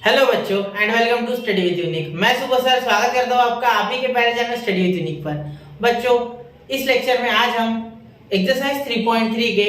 Hello बच्चों and welcome to study with unique. मैं सुबह सर स्वागत करता हूँ आपका आप ही के प्यारे चैनल स्टडी विद यूनिक पर। बच्चों इस लेक्चर में आज हम एक्सरसाइज 3.3 के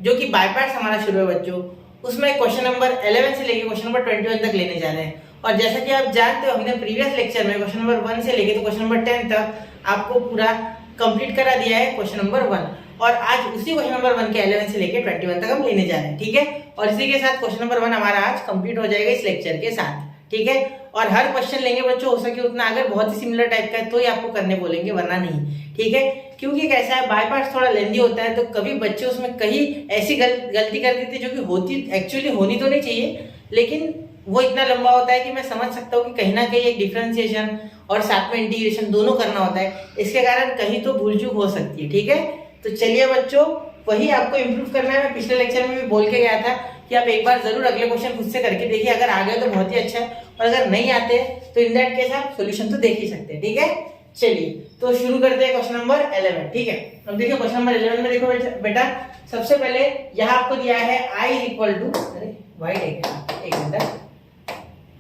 जो कि बाय पार्ट्स हमारा शुरू है बच्चों, उसमें क्वेश्चन नंबर 11 से लेके क्वेश्चन नंबर 21 तक लेने जा रहे हैं। और जैसा कि आप जानते हो हमने प्रीवियस लेक्चर में क्वेश्चन नंबर 1 से लेके तो क्वेश्चन नंबर 10 तक आपको पूरा कंप्लीट करा दिया है क्वेश्चन नंबर 1, और आज उसी क्वेश्चन नंबर 1 के 11 से लेके 21 तक हम लेने जा रहे हैं। ठीक है, और इसी के साथ क्वेश्चन नंबर 1 हमारा आज कंप्लीट हो जाएगा इस लेक्चर के साथ। ठीक है, और हर क्वेश्चन लेंगे बच्चों, हो सके उतना, अगर बहुत ही सिमिलर टाइप का है तो ही आपको करने बोलेंगे, वरना नहीं। ठीक है, क्योंकि कैसा है बाय पार्ट्स थोड़ा लेंदी होता है, तो कभी बच्चे उसमें कहीं ऐसी गलती कर देते जो कि होती एक्चुअली होनी तो नहीं चाहिए, लेकिन वो इतना लंबा होता है कि मैं समझ सकता हूँ कि कहीं ना कहीं एक डिफरेंशिएशन और साथ में इंटीग्रेशन दोनों करना होता है, इसके कारण कहीं तो भूल चूक हो सकती है। ठीक है, तो चलिए बच्चों, वही आपको इंप्रूव करना है। मैं पिछले लेक्चर में भी बोल के गया था कि आप एक बार जरूर अगले क्वेश्चन खुद से करके देखिए, अगर आ गए तो बहुत ही अच्छा है, और अगर नहीं आते तो इन दैट केस आप सॉल्यूशन तो देख ही सकते हैं। ठीक है, चलिए तो शुरू करते हैं क्वेश्चन नंबर 11। ठीक है, अब देखिए क्वेश्चन नंबर 11 में देखो बेटा, सबसे पहले यहाँ आपको दिया है i इक्वल टू, अरे वाइट है क्या, एक मिनट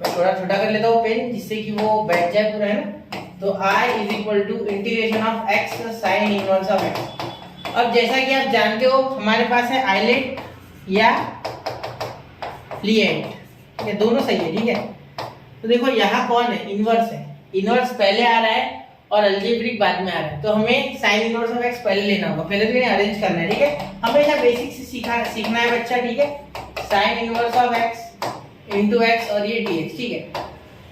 मैं थोड़ा छोटा कर लेता हूँ पेन, जिससे कि वो बैठ जाए पूरा, है ना। तो i is equal to integration of x sine inverse of x। अब जैसा कि आप जानते हो हमारे पास है आइलेट या लिएट, ये दोनों सही है। ठीक है, तो देखो यहाँ कौन है, इनवर्स है। इनवर्स पहले आ रहा है और अलजेब्रिक बाद में आ रहा है, तो हमें साइन इनवर्स ऑफ x पहले लेना होगा, पहले तो इन्हें अरेंज करना है। ठीक है, हमेशा बेसिक से सीखना है बच्चा। ठीक है, sign inverse of x into x और ये dx। ठीक है,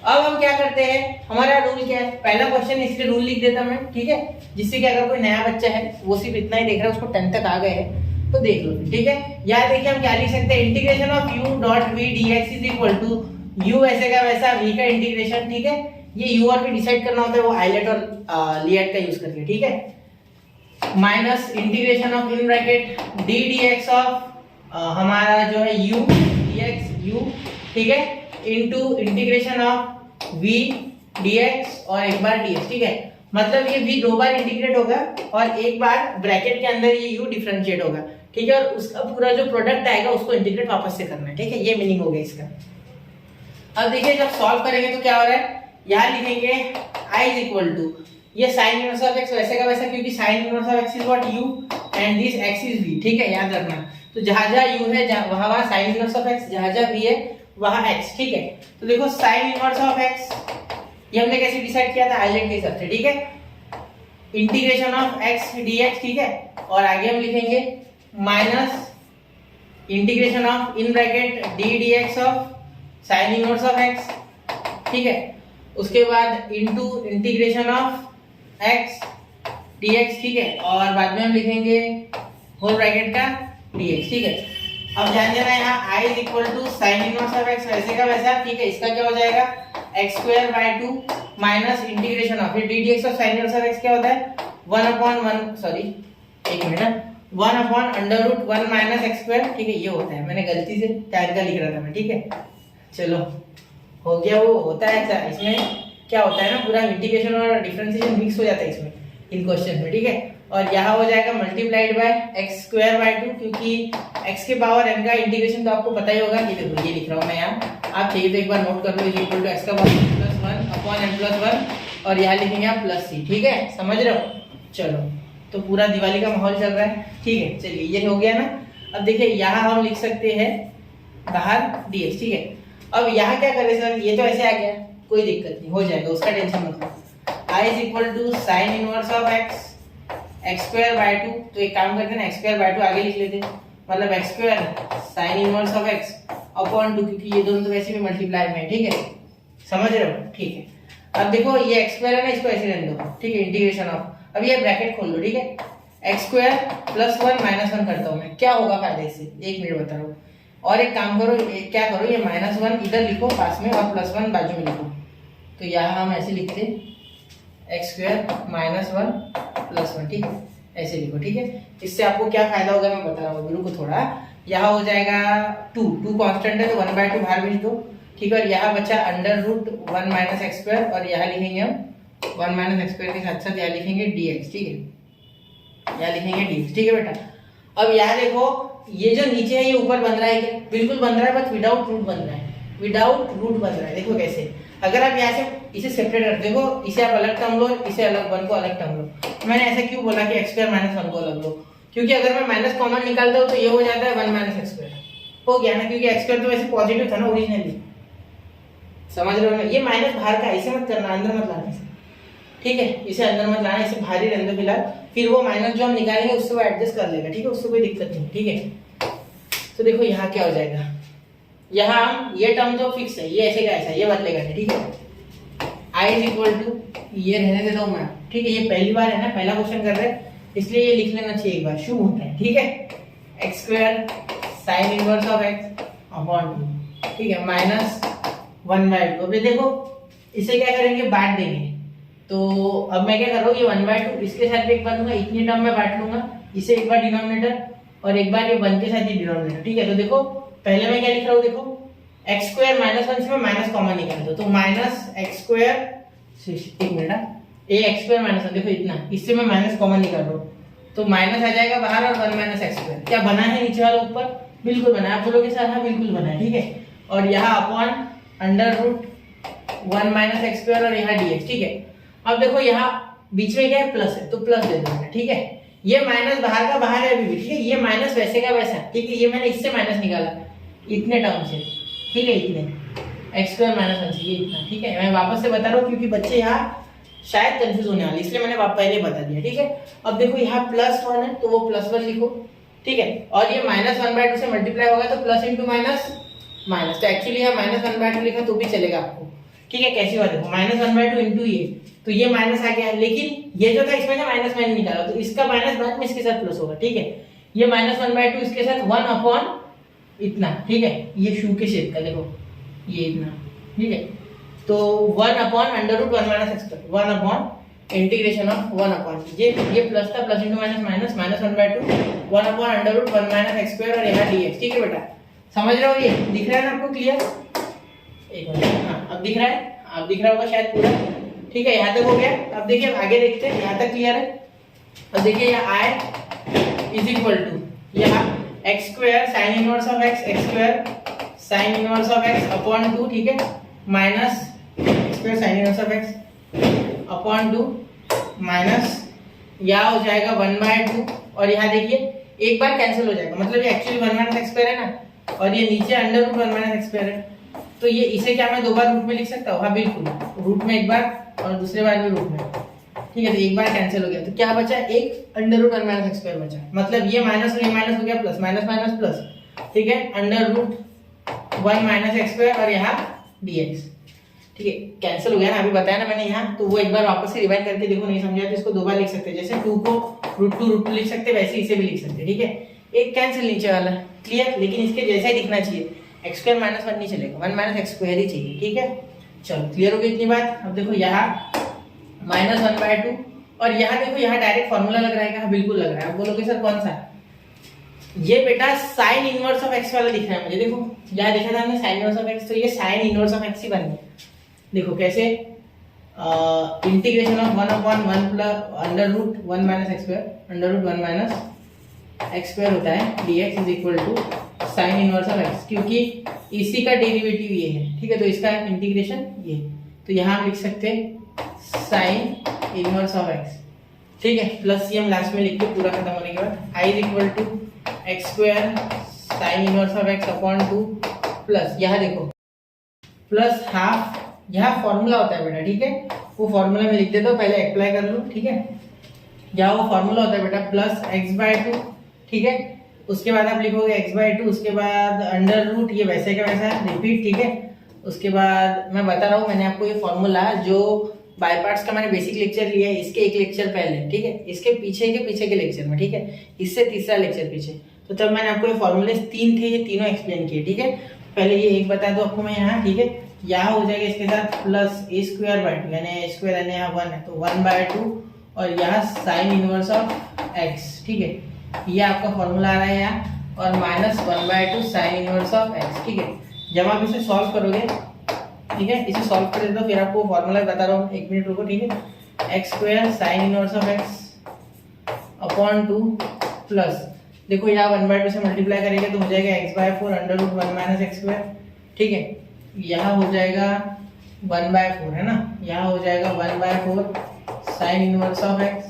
अब हम क्या करते हैं, हमारा रूल क्या है, पहला क्वेश्चन इसलिए रूल लिख देता मैं। ठीक है, जिससे कि अगर कोई नया बच्चा है वो सिर्फ इतना ही देख रहा है, उसको 10 तक आ गए हैं तो देख लो। ठीक है, यहाँ देखिए हम क्या लिख सकते हैं, integration of u dot v dx is equal to u ऐसे का वैसा v का इंटीग्रेशन। ठीक है, ये u और v डिसाइड करना होता है, वो आइलेट और लिएट का यूज करके। ठीक है, minus integration of in bracket d dx of हमारा जो है u dx u। ठीक है, into integration of v dx और एक बार dx। ठीक है, मतलब ये v दो बार इंटीग्रेट होगा और एक बार ब्रैकेट के अंदर ये u डिफरेंशिएट होगा। ठीक है, और उसका पूरा जो प्रोडक्ट आएगा उसको इंटीग्रेट वापस से करना है। ठीक है, ये मीनिंग हो गया इसका। अब देखिए जब सॉल्व करेंगे तो क्या हो रहा है, यहाँ लिखेंगे i इज इक्वल टू ये साइन इनवर्स ऑफ x वैसे का वैसा, क्योंकि sign inverse of x is what u and this x is v। ठीक है, याद रखना, तो जहां जहां u है वहां वहां साइन इनवर्स ऑफ x, जहां जहां v है वहां x। ठीक है, तो देखो साइन इनवर्स ऑफ x ये हमने कैसे डिसाइड किया था, आइलेट के हिसाब से। ठीक है, इंटीग्रेशन ऑफ x dx। ठीक है, और आगे हम लिखेंगे minus integration of in bracket d dx of sine inverse of x। ठीक है, उसके बाद into integration of x dx। ठीक है, और बाद में हम लिखेंगे होल ब्रैकेट का dx। ठीक है, अब ध्यान देना यहाँ i is equal to sine inverse of x वैसे का वैसा। ठीक है, इसका क्या हो जाएगा x square by 2 minus integration of ये d dx of sine inverse of x क्या होता है 1/1, सॉरी एक मिनट, 1/√1 माइनस x स्क्वायर। ठीक है, ये होता है, मैंने गलती से टाइप का लिख रहा था मैं। ठीक है, चलो हो गया, वो होता है ऐसा, इसमें क्या होता है ना, पूरा इंटीग्रेशन और डिफरेंशिएशन मिक्स हो जाता है इसमें, इन क्वेश्चन में। ठीक है, और यहाँ हो जाएगा multiplied by x square by 2, क्योंकि x के पावर n का इंटीग्रेशन तो आपको पता ही होगा। ये देखो ये लिख रहा हूँ मैं यहाँ, आप चाहिए तो एक बार नोट कर लो, इज इक्वल टू x का पावर +1 अपॉन n + 1, और यहाँ लिखेंगे आप +c। ठीक है, समझ रहे हो। चलो, तो पूरा दिवाली का माहौल चल रहा है। ठीक है, चलिए ये हो गया ना। अब देखिए यहाँ हम लिख सकते हैं बाहर dx। ठीक है, अब यहाँ क्या करें सर, ये तो ऐसे आ गया, कोई दिक्कत नहीं, हो जाएगा, उसका टेंशन मत लो। i is equal to sine inverse of x square by 2, तो एक काम करते हैं ना, x स्क्वायर बाय 2 आगे लिख लेते हैं, मतलब x square sine inverse of x upon 2, क्योंकि ये दोनों तो वैसे भी मल्टीप्लाई में है। ठीक है, समझ रहे हो। ठीक है, अब देखो ये x स्क्वायर है ना, इसको ऐसे रहने दो। ठीक है, इंटीग्रेशन ऑफ, अब ये ब्रैकेट खोल लो। ठीक है, x स्क्वायर +1 -1 करता हूँ मैं, क्या होगा फायदे से, एक मिनट बता रहा हूँ। और एक काम करो, क्या करो, ये -1 इधर लिखो पास में और +1 बाजू में लिखो, तो यहाँ हम ऐसे लिखते x स्क्वायर -1 +1। ठीक है, ऐसे लिखो। ठीक है, इससे आपको क्या फायदा होगा मैं बता रहा हूँ, रुको थोड़ा। यहाँ हो जाएगा 2 कांस्टेंट है तो 1/2 बाहर भेज दो। ठीक है, और यहाँ बचा √1 माइनस x स्क्वायर, और यहाँ लिखेंगे हम 1 माइनस x स्क्वायर के साथ साथ यहाँ लिखेंगे dx। ठीक है, यहाँ लिखेंगे dx। ठीक है बेटा, अब यहाँ देखो ये जो नीचे है ये ऊपर बन रहा है क्या, बिल्कुल बन रहा है, बस विदाउट रूट बन रहा है। विदाउट रूट बन रहा है। देखो कैसे, अगर आप यहाँ से इसे सेपरेट करते हो, इसे आप अलग टर्म लो, इसे अलग, वन को अलग टर्म लो। मैंने ऐसा क्यों बोला कि एक्स स्क्वायर माइनस वन को अलग लो, क्योंकि अगर मैं माइनस कॉमन निकालता हूँ तो ये हो जाता है वन माइनस एक्स स्क्वायर, हो गया ना, क्योंकि एक्स स्क्वायर तो वैसे पॉजिटिव था ना ओरिजिनली, समझ रहे हो ना। ये माइनस बाहर का, इसे मत करना, अंदर मत लाना इसे, ठीक है, इसे अंदर मत लाना, इसे बाहर ही रहने दो फिलहाल, फिर वो माइनस जो हम निकालेंगे उससे वो एडजस्ट कर लेगा, ठीक है, उससे कोई दिक्कत नहीं, ठीक है। तो देखो यहाँ क्या हो जाएगा, यहाँ हम ये टर्म जो फिक्स है, ये ऐसे का ऐसा, ये बदलेगा नहीं, ठीक है। आई इज इक्वल टू, ये रहने देता हूँ मैं, ठीक है, ये पहली बार है ना, पहला क्वेश्चन कर रहे हैं, इसलिए ये लिख लेना चाहिए एक बार, शुभ होता है, ठीक है। X square sine inverse of x upon to, ठीक है, माइनस वन बाय टू। अभी देखो इसे क्या करेंगे, बांट देंगे, तो अब मैं क्या कर रहा हूँ, ये वन बाय टू इसके साथ भी एक बार लूंगा, इतनी टर्म में बांट लूंगा, इसे एक बार डिनोमिनेटर और एक बार ये वन के साथ ही डिनोमिनेटर, ठीक है। तो देखो पहले मैं क्या लिख रहा हूँ, देखो एक्स स्क्वायर माइनस वन से मैं माइनस कॉमन निकाल दो, तो माइनस एक्स स्क्वायर, एक मिनट, ए एक्स स्क्वायर माइनस वन, देखो इतना, इससे मैं माइनस कॉमन निकाल रहा हूँ, तो माइनस आ जाएगा बाहर और वन माइनस एक्स स्क्वायर, क्या बना है नीचे वाला ऊपर, बिल्कुल बना है, आप बोलोगे सर हाँ बिल्कुल बना है, ठीक है। और यहाँ upon under root one minus x square और यहाँ डीएक्स, ठीक है। अब देखो यहाँ बीच में क्या है, प्लस है, तो प्लस दे दूंगा, ठीक है। ये माइनस बाहर का बाहर है अभी भी, ठीक है, ये माइनस वैसे का वैसा, ठीक है, ये मैंने इससे माइनस निकाला इतने टर्म से, ठीक है, इतने एक्स स्क्वायर माइनस वन से, ये इतना, ठीक है। मैं वापस से बता रहा हूँ क्योंकि बच्चे यहाँ शायद कंफ्यूज होने वाले, इसलिए मैंने पहले बता दिया, ठीक है। अब देखो यहाँ प्लस वन है तो वो प्लस वन लिखो, ठीक है, और ये माइनस वन बाय टू से मल्टीप्लाई होगा तो प्लस इंटू माइनस माइनस, तो एक्चुअली यहाँ माइनस वन बाय टू लिखा तो भी चलेगा आपको, ठीक है। कैसी बात है, minus one by two into ये, तो ये माइनस आ गया, लेकिन ये जो था इसमें माइनस मैंने निकाला, तो इसका माइनस बाद में इसके साथ प्लस होगा, ठीक है। ये माइनस वन बाय टू इसके साथ वन अपॉन इतना, ठीक है, ये शू के शेप का, देखो ये इतना, ठीक है। तो one upon under root one minus x square, one upon integration of one upon, ये प्लस था, plus into minus minus, minus one by two, one upon under root one minus x square और यहाँ dx, ठीक है बेटा, समझ रहे हो, ये दिख रहा है ना आपको क्लियर, एक मिनट, हाँ अब दिख रहा है, अब दिख रहा होगा शायद पूरा, ठीक है, यहाँ तक हो गया। अब देखिए आगे देखते हैं, यहाँ तक क्लियर है। अब देखिए यहाँ आई इज इक्वल टू, यहाँ x square sine inverse of x, x square sine inverse of x upon to, ठीक है, minus x square sine inverse of x upon to minus, यहाँ हो जाएगा वन बाय टू, और यहाँ देखिए एक बार कैंसिल हो जाएगा, मतलब ये actually one minus x square है ना, और ये नीचे under root one minus x square है, तो ये इसे क्या मैं दो बार रूट में लिख सकता हूँ, हाँ बिल्कुल, रूट में एक बार और दूसरे बार में रूट में, ठीक है। तो एक बार कैंसिल हो गया, तो क्या बचा, एक under root one minus x square बचा, मतलब ये माइनस और ये माइनस हो गया प्लस, माइनस माइनस प्लस, ठीक है, under root one minus x square और यहाँ डीएक्स, ठीक है, कैंसिल हो गया ना, अभी बताया ना मैंने यहाँ, तो वो एक बार वापस से रिवाइंड करके देखो, नहीं समझा तो इसको दो बार लिख सकते हैं, जैसे टू को रूट टू लिख सकते हैं, वैसे इसे भी लिख सकते हैं, ठीक है। एक कैंसिल नीचे वाला क्लियर, लेकिन इसके जैसा ही दिखना चाहिए, एक्स स्क्वायर माइनस वन नहीं चलेगा, वन माइनस एक्स स्क्वायर ही चाहिए, ठीक है। चलो क्लियर हो गई इतनी बात। अब देखो यहाँ माइनस वन बाय टू, और यहाँ देखो यहाँ डायरेक्ट फॉर्मूला लग रहा है, कहा बिल्कुल लग रहा है, आप बोलोगे सर कौन सा, ये बेटा साइन इनवर्स ऑफ एक्स वाला दिख रहा है मुझे, देखो यहाँ देखा था हमने साइन इनवर्स ऑफ एक्स, तो ये साइन इनवर्स ऑफ एक्स ही बन गया, देखो कैसे, integration of one upon one plus under root one minus x square, under root one minus x square होता है, dx is equal to sine inverse of x, क्योंकि इसी का डेरिवेटिव ये है, ठीक है, तो इसका इंटीग्रेशन ये, तो यहाँ हम लिख सकते हैं साइन इनवर्स ऑफ एक्स, ठीक है, प्लस ये हम लास्ट में लिख के पूरा खत्म होने के बाद, I is equal to x square sine inverse of x upon two plus, यहाँ देखो प्लस हाफ, यहाँ फॉर्मूला होता है बेटा, ठीक है, वो फॉर्मूला में लिख देता हूँ, पहले अप्लाई कर लो, ठीक है, यहाँ वो फॉर्मूला होता है बेटा प्लस एक्स बाय टू, ठीक है, उसके बाद आप लिखोगे एक्स बाय टू, उसके बाद अंडर रूट ये वैसे का वैसा रिपीट, ठीक है, उसके बाद मैं बता रहा हूँ, मैंने आपको ये फॉर्मूला जो बाय पार्ट्स का मैंने बेसिक लेक्चर लिया है, इसके एक लेक्चर पहले, ठीक है, इसके पीछे के लेक्चर में, ठीक है, इससे तीसरा लेक्चर पीछे, तो तब मैंने आपको ये फॉर्मूले तीन थे, ये तीनों एक्सप्लेन किए, ठीक है। पहले ये एक बता दो आपको मैं यहाँ, ठीक है, यहाँ हो जाएगा इसके साथ plus A square by two, यानी ए स्क्वायर यानी यहाँ वन है तो वन बाय टू, और यहाँ साइन इनवर्स ऑफ एक्स, ठीक है, ये आपका फॉर्मूला आ रहा है यहाँ, और minus one by to sine inverse of x, ठीक है। जब आप इसे सॉल्व करोगे, ठीक है, इसे सॉल्व कर देते हो, फिर आपको फॉर्मूला बता रहा हूँ, एक मिनट रुको, ठीक है, x square sine inverse of x upon two plus, देखो यहाँ वन बाय टू से मल्टीप्लाई करेंगे तो हो जाएगा x by four under root one minus x square, ठीक है, यहाँ हो जाएगा 1/4 है ना, यहाँ हो जाएगा 1/4 sine inverse of x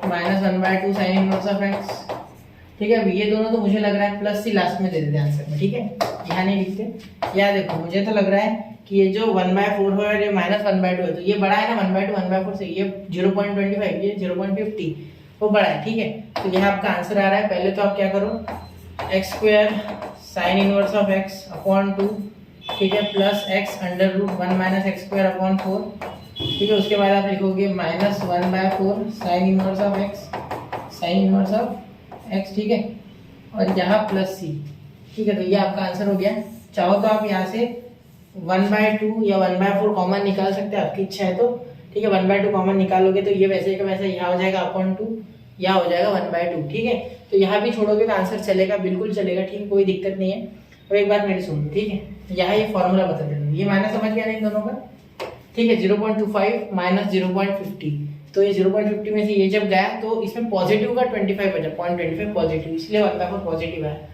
minus 1/2 sign inverse of x. ठीक है, अब ये दोनों तो मुझे लग रहा है प्लस सी लास्ट में दे देते आंसर में। ठीक है, यहाँ नहीं लिखते। यहाँ देखो मुझे तो लग रहा है कि ये जो 1/4 है और ये माइनस 1/2 है, तो ये बड़ा है ना 1/2 1/4 से, ये 0.25 ये 0.50 वो बड़ा है। ठीक है, तो यहाँ आपका आंसर आ रहा है। पहले तो आप क्या करो, x square sine inverse of x upon 2, ठीक है, plus x under root 1 minus x square upon 4। ठीक है, उसके बाद आप लिखोगे minus 1/4 sine inverse of x, sine inverse of x. ठीक है, और यहाँ प्लस सी। ठीक है, तो ये आपका आंसर हो गया। चाहो तो आप यहाँ से 1/2 या 1/4 कॉमन निकाल सकते हैं, आपकी इच्छा है तो। ठीक है, 1/2 कॉमन निकालोगे तो ये वैसे का वैसे यहाँ हो जाएगा अपॉन 2, यहाँ हो जाएगा 1/2। ठीक है, तो यहाँ भी छोड़ोगे तो आंसर चलेगा, बिल्कुल चलेगा। ठीक है, कोई दिक्कत नहीं है। और एक बात मेरी सुन लो, ठीक है, यहाँ ये फॉर्मूला बता देना, ये माइनस समझ गया नहीं दोनों का। ठीक है, 0.25 माइनस 0.50, तो ये 0.50 में से ये जब गया तो इसमें पॉजिटिव का 25 बचा, 0.25 पॉजिटिव, इसलिए 1/4 पॉजिटिव है।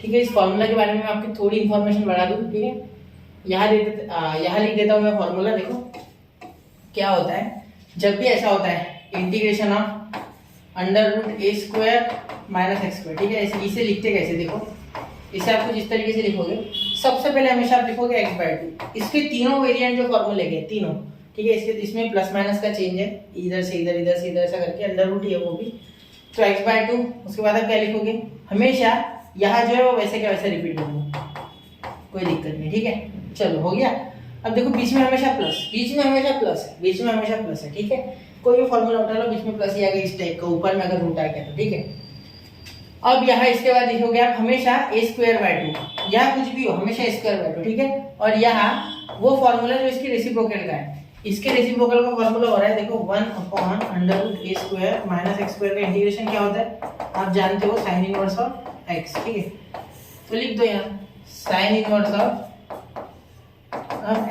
ठीक है, इस फॉर्मूला के बारे में मैं आपकी थोड़ी इन्फॉर्मेशन बढ़ा दूँ। ठीक है, यहाँ लिख देता हूँ मैं फॉर्मूला। देखो क्या होता है, जब भी ऐसा होता है integration of under root a square minus x square. ठीक है, इसे लिखते कैसे, देखो इसे आप कुछ इस तरीके से लिखोगे। सबसे पहले हमेशा आप लिखोगे x/2, इसके तीनों वेरिएंट जो फॉर्मूले के तीनों। ठीक है, इसमें प्लस माइनस का चेंज है, इधर से इधर, इधर से इधर ऐसा करके, अंडर रूट है वो भी, तो x/2। उसके बाद आप क्या लिखोगे, हमेशा यहाँ जो है वो वैसे क्या वैसे रिपीट होगा, कोई दिक्कत नहीं। ठीक है, चलो हो गया। अब देखो बीच में हमेशा प्लस, बीच में हमेशा प्लस है, बीच में हमेशा प्लस है। ठीक है, कोई भी फॉर्मूला उठा लो, बीच में प्लस ही आ गया इस टाइप का, ऊपर में अगर रूट आ गया तो। ठीक है, अब यहाँ इसके बाद लिखोगे आप हमेशा a²/2, यहाँ कुछ भी हो हमेशा a²/2। ठीक है, और यहाँ वो फॉर्मूला जो इसकी रेसिप्रोकल का है, इसके रेसिप्रोकल का फॉर्मूला हो रहा है, देखो 1/√a² माइनस x² का इंटीग्रेशन क्या होता है, आप जानते हो, साइन इनवर्स ऑफ x। ठीक है, तो लिख दो यहाँ साइन इनवर्स ऑफ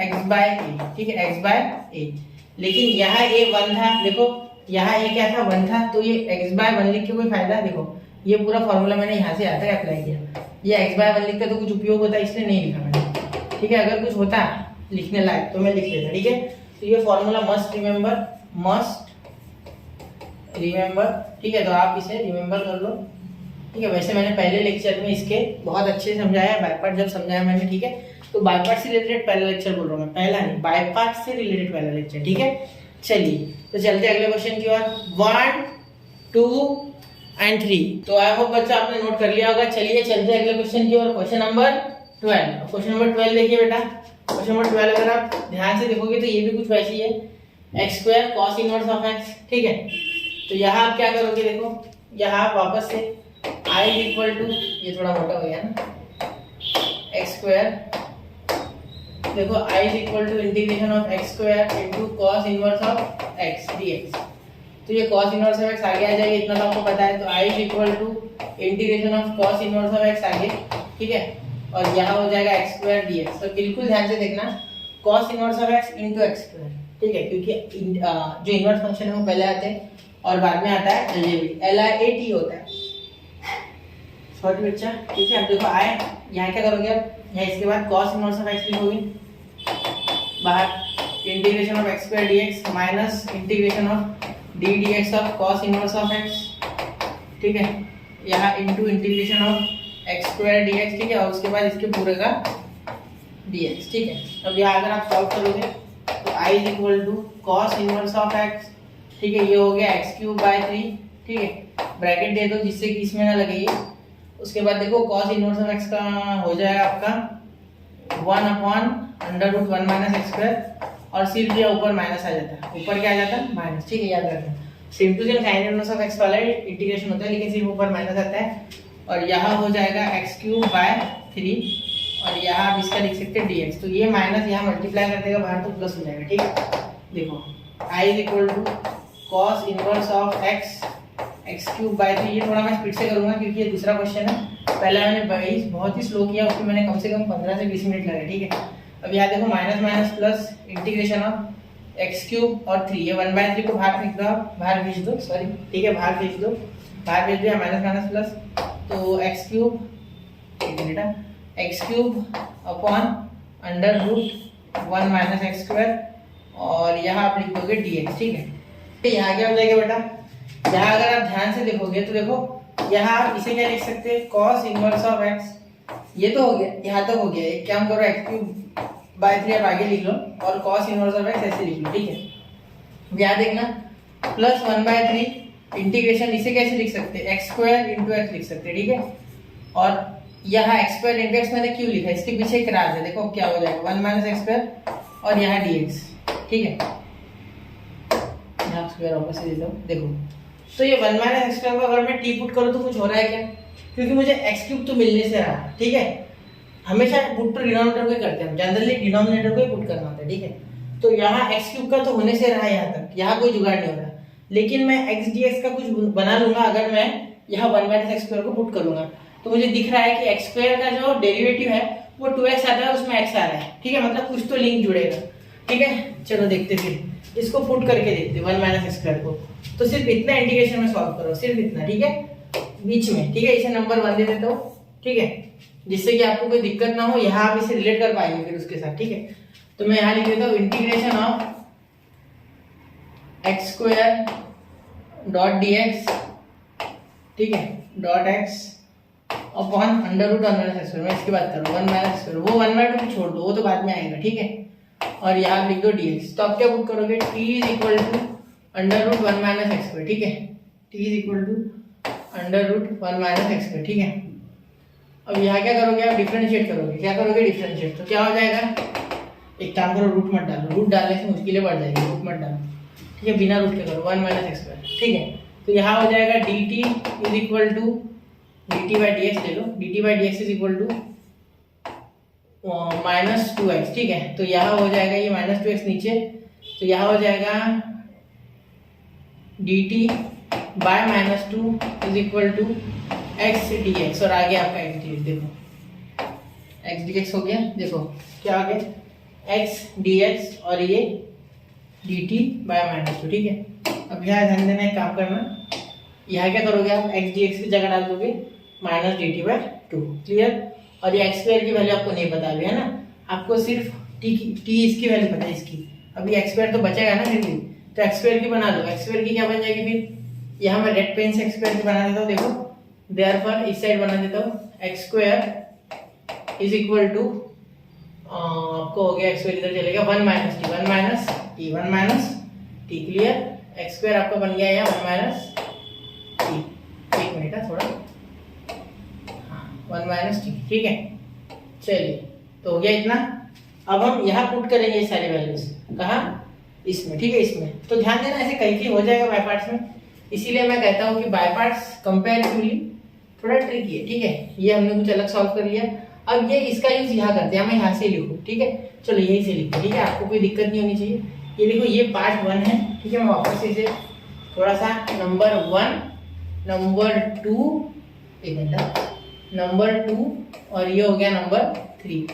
x/a। ठीक है, x/a, लेकिन यहाँ a 1 था, देखो यहाँ a क्या था, 1 था, तो ये x/1 लिख के कोई फायदा, देखो ये पूरा फॉर्मूला मैंने यहाँ से यहाँ तक अप्लाई किया। ये x/1 लिख के तो कुछ उपयोग होता है, इसलिए नहीं लिखा मैंने। ठीक है, अगर कुछ होता लिखने लायक तो मैं लिख लेता। ठीक है, तो ये फॉर्मूला मस्ट रिमेम्बर। ठीक है, तो आप इसे रिमेम्बर कर लो। ठीक है, वैसे मैंने पहले लेक्चर में इसके बहुत अच्छे से समझाया है, बाय पार्ट जब समझाया मैंने। ठीक है, तो बाय पार्ट से रिलेटेड पहला लेक्चर बोल रहा हूँ मैं, पहला नहीं, बाय पार्ट से रिलेटेड पहला लेक्चर। ठीक है, चलिए तो चलते अगले क्वेश्चन की ओर, 1, 2 एंड 3। तो आई होप बच्चा आपने नोट कर लिया होगा। चलिए चलते अगले क्वेश्चन की ओर, क्वेश्चन नंबर 12। क्वेश्चन नंबर 12 देखिए बेटा, क्वेश्चन नंबर 12 अगर आप ध्यान से देखोगे तो ये भी कुछ वैसी है, x² cos inverse of x। ठीक है, तो यहाँ आप क्या करोगे, देखो यहाँ आप वापस से i इक्वल टू, ये थोड़ा मोटा हो गया ना, x², देखो i equal to integration of x² into cos inverse of x dx। तो ये cos इनवर्स ऑफ x आगे आ जाएगा, इतना तो आपको पता है। तो i equal to integration of cos inverse of x आगे। ठीक है, और यहाँ हो जाएगा x² dx। तो बिल्कुल ध्यान से देखना, cos inverse of x into x²। ठीक है, क्योंकि जो इनवर्स फंक्शन है वो पहले आते हैं और बाद में आता है अलजेब्रिक, LIAT होता है। सॉरी बच्चा। ठीक है, अब देखो i, यहाँ क्या करोगे आप, यहाँ इसके बाद cos इनवर्स ऑफ x लिखोगे, बाहर integration of x² dx minus integration of d dx of cos inverse of x। ठीक है, यहाँ into integration of x² dx। ठीक है, और उसके बाद इसके पूरे का dx। ठीक है, अब यहाँ अगर आप सॉल्व करोगे तो i equal to cos inverse of x। ठीक है, ये हो गया x³/3। ठीक है, ब्रैकेट दे दो जिससे कि इसमें ना लगे ये। उसके बाद देखो cos इनवर्स ऑफ x का हो जाएगा आपका 1/√1 माइनस x², और सिर्फ ये ऊपर माइनस आ जाता है, ऊपर क्या आ जाता है, माइनस। ठीक है, याद रखना, same to same sine inverse of x वाला इंटीग्रेशन होता है, लेकिन सिर्फ ऊपर माइनस आता है। और यहाँ हो जाएगा x³/3, और यहाँ आप इसका लिख सकते हैं dx। तो ये माइनस यहाँ मल्टीप्लाई कर देगा बाहर तो प्लस हो जाएगा। ठीक है, देखो i equal to cos inverse of x x³/3। ये थोड़ा मैं स्पीड से करूँगा क्योंकि ये दूसरा क्वेश्चन है, पहला मैंने बहुत ही स्लो किया, उसमें मैंने कम से कम 15 से 20 मिनट लगे। ठीक है, अब यहाँ देखो minus minus plus integration of x³ और 3, ये 1/3 को बाहर फेंक दो, बाहर भेज दो, सॉरी। ठीक है, बाहर भेज दो, बाहर भेज दिया, माइनस माइनस प्लस, तो x³ upon under root 1 minus x square और यहाँ आप लिख दोगे dx, ठीक है। यहाँ क्या हो जाएगा बेटा, यहाँ अगर आप ध्यान से देखोगे तो देखो यहाँ आप इसे क्या लिख सकते हैं, cos इनवर्स ऑफ x, ये तो हो गया, यहाँ तक हो गया। एक काम करो x क्यूब बाय 3 आप आगे लिख लो और cos इनवर्स ऑफ x ऐसे लिख लो, ठीक है। यहाँ देखना प्लस 1/3 इंटीग्रेशन, इसे कैसे लिख सकते हैं, एक्स स्क्वायर इंटू एक्स लिख सकते हैं, ठीक है। और यहाँ एक्स स्क्वायर इंटू एक्स मैंने क्यों लिखा, इसके पीछे एक राज है, देखो क्या हो जाएगा 1 माइनस एक्स स्क्वायर और यहाँ dx, ठीक है। यहाँ स्क्वायर वापस से देता हूँ, देखो तो ये 1 माइनस एक्स स्क्वायर को अगर मैं टी पुट करूँ तो कुछ हो रहा है क्या, क्योंकि मुझे एक्स क्यूब तो मिलने से रहा, ठीक है। हमेशा पुट तो डिनोमिनेटर को ही करते हैं, जनरली डिनोमिनेटर को ही पुट करना होता है, ठीक है। तो यहाँ एक्स क्यूब का तो होने से रहा यहाँ तक, यहाँ कोई जुगाड़ नहीं हो रहा, लेकिन मैं एक्स dx का कुछ बना लूंगा अगर मैं यहाँ 1 माइनस एक्स स्क्वायर को पुट करूंगा। तो मुझे दिख रहा है कि एक्स स्क्वायर का जो डेरिवेटिव है वो 2x आता है, उसमें x आ रहा है, ठीक है, मतलब कुछ तो लिंक जुड़ेगा, ठीक है। चलो देखते फिर इसको पुट करके देखते 1 माइनस एक्स स्क्वायर को। तो सिर्फ इतना इंटीग्रेशन में सॉल्व करो, सिर्फ इतना, ठीक है, बीच में, ठीक है। इसे नंबर 1 दे देता हूँ, ठीक है, जिससे कि आपको कोई दिक्कत ना हो, यहाँ आप इसे रिलेट कर पाएंगे फिर उसके साथ, ठीक है। तो मैं यहाँ लिख देता हूँ integration of x square dot dx, ठीक है, dot x upon under root 1 minus x square, मैं इसकी बात कर रहा हूँ 1 माइनस स्क्वायर, वो 1/2 को छोड़ दो, वो तो बाद में आएगा, ठीक है। और यहाँ लिख दो dx, तो आप क्या पुट करोगे, t is equal to under root 1 minus x square, ठीक है, t is equal to under root 1 minus x square, ठीक है। अब यहाँ क्या करोगे, आप डिफरेंशिएट करोगे, क्या करोगे डिफरेंशिएट, तो क्या हो जाएगा, एक काम करो रूट मत डालो, रूट डालने से मुश्किलें बढ़ जाएगी, रूट मत डालो, ठीक है, बिना रूट के करो 1 माइनस एक्स स्क्वायर, ठीक है। तो यहाँ हो जाएगा dt is equal to dt by d x ले लो, dt by d x is equal to minus 2x, ठीक है। तो यहाँ हो जाएगा ये माइनस 2x नीचे, तो यहाँ हो जाएगा dt by minus 2 is equal to x dx, और आगे आपका x dx, देखो x dx हो गया, देखो क्या आ गया x dx और ये dt बाय माइनस 2, ठीक है। अब यहाँ ध्यान देना, एक काम करना, यहाँ क्या करोगे आप x dx की जगह डाल दोगे माइनस dt बाय 2, क्लियर। और ये एक्स स्क्वायर की वैल्यू आपको नहीं पता अभी, है ना, आपको सिर्फ t इसकी वैल्यू पता है, इसकी। अभी एक्स स्क्वायर तो बचेगा ना फिर भी, तो एक्स स्क्वायर की बना लो, एक्स स्क्वायर की क्या बन जाएगी फिर, यहाँ मैं रेड पेन से एक्स स्क्वायर की बना देता हूँ, देखो देयरफॉर इस साइड बना देता हूँ, x square is equal to आपको हो गया, एक्स स्क्वायर इधर चलेगा 1 minus t, 1 minus t, 1 minus t, clear. X square आपका बन गया यहाँ 1 माइनस टी, एक मिनट है थोड़ा, 1 माइनस टी, ठीक है। चलिए तो हो गया इतना। अब हम यहाँ पुट करेंगे ये सारी वैल्यूज, कहाँ, इसमें, ठीक है, इसमें। तो ध्यान देना ऐसे कहीं भी हो जाएगा बाय पार्ट्स में, इसीलिए मैं कहता हूँ कि बाय पार्ट्स कंपैरेटिवली थोड़ा ट्रिकी है, ठीक है। ये हमने कुछ अलग सॉल्व कर लिया, अब ये इसका यूज यहाँ करते हैं, मैं यहाँ से लिखूँ, ठीक है, चलो यही से लिखो, ठीक है, आपको कोई दिक्कत नहीं होनी चाहिए। ये देखो ये पार्ट 1 है, ठीक है, मैं वापस से इसे थोड़ा सा नंबर 1, नंबर 2, एक मिनट, नंबर 2 और ये हो गया नंबर 3,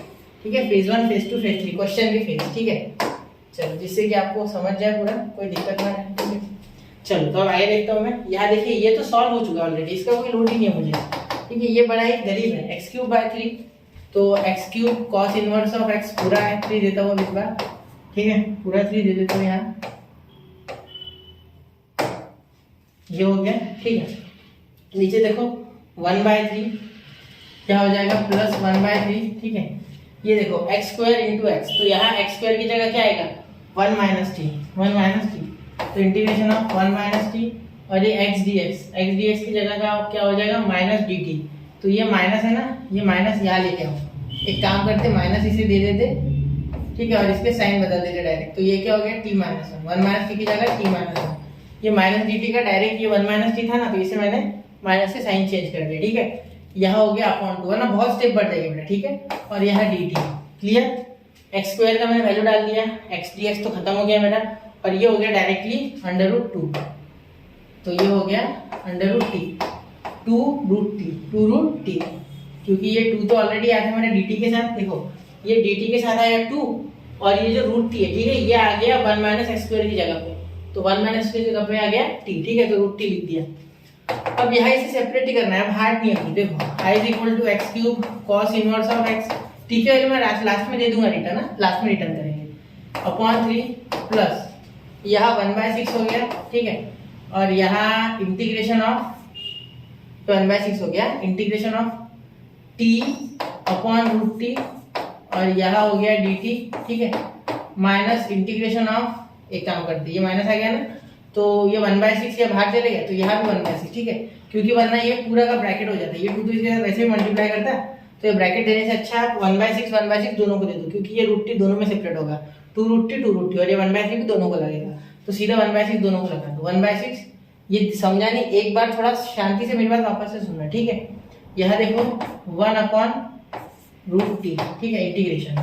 ठीक है, फेज 1, फेज 2, फेज 3, क्वेश्चन भी फेज, ठीक है। चलो जिससे कि आपको समझ जाए पूरा, कोई दिक्कत ना रहे, ठीक है। चलो तो अब आगे देखता हूँ मैं, यहाँ देखिए ये तो सॉल्व हो चुका ऑलरेडी, इसका कोई लोड ही नहीं है मुझे, ठीक है। ये बड़ा ही गरीब है, एक्स क्यूब बाय 3, तो x cube cos inverse of x पूरा है 3 देता हूँ इस बार, ठीक है, पूरा 3 दे देता हूँ यहाँ, ये हो गया, ठीक है। नीचे देखो 1/3 क्या हो जाएगा, प्लस 1/3, ठीक है। ये देखो एक्स स्क्वायर इंटू एक्स, तो यहाँ एक्स स्क्वायर की जगह क्या आएगा 1 माइनस टी, 1 माइनस टी, तो इंटीग्रेशन ऑफ 1 माइनस टी, और ये एक्स डीएक्स की जगह का क्या हो जाएगा माइनस डी टी, तो ये माइनस है ना, ये माइनस यहाँ लेके आओ, एक काम करते माइनस इसे दे देते, ठीक है, और इसके साइन बदल देते डायरेक्ट, तो ये क्या हो गया टी माइनस 1 माइनस टी की जगह टी माइनस 1, ये माइनस डी टी का डायरेक्ट ये 1 माइनस टी था ना, तो इसे मैंने माइनस से साइन चेंज कर दिया, ठीक है। यहाँ हो गया अपॉन 2, है ना, बहुत स्टेप बढ़ जाएगी बेटा, ठीक है। और यहाँ D T, clear. X square का मैंने वैल्यू डाल दिया, एक्स डी एक्स तो खत्म हो गया बेटा, और ये हो गया डायरेक्टली अंडर रूट 2, तो ये हो गया under root t, 2 root t, क्योंकि ये 2 तो ऑलरेडी आया था मैंने dt के साथ, देखो ये dt के साथ आया 2, और ये जो रूट टी है, ठीक है, ये आ गया 1 माइनस एक्स स्क्वायर की जगह पे, तो 1 माइनस की जगह पे आ गया t, ठीक है, तो रूट टी लिख दिया। अब यहाँ इसे सेपरेट ही करना है, अब हार्ड नहीं है, देखो i is equal to x cube cos inverse of x, t की वैल्यू मैं लास्ट में दे दूंगा रिटर्न ना, लास्ट में रिटर्न करेंगे अपॉन 3 प्लस यहाँ 1/6 हो गया, ठीक है, और यहाँ इंटीग्रेशन ऑफ 1/6 हो गया, integration of t upon root t, और यहाँ हो गया dt, ठीक है, माइनस इंटीग्रेशन ऑफ, एक काम करते हैं, ये माइनस आ गया ना, तो ये 1/6 ये बाहर चले गया, तो यहाँ भी 1/6, ठीक है, क्योंकि वरना ये पूरा का ब्रैकेट हो जाता है, ये 2 तो इसके साथ वैसे भी मल्टीप्लाई करता है, तो ये ब्रैकेट देने से अच्छा आप 1/6 दोनों को दे दो, क्योंकि ये रूट टी दोनों में सेपरेट होगा, 2 रूट टी और ये 1/3 भी दोनों को लगेगा, तो सीधा 1/6 दोनों को लगा दो। 1/6 ये समझाने एक बार थोड़ा शांति से मेरी बात वापस से सुनना, ठीक है। यहाँ देखो 1/√t, ठीक है, इंटीग्रेशन,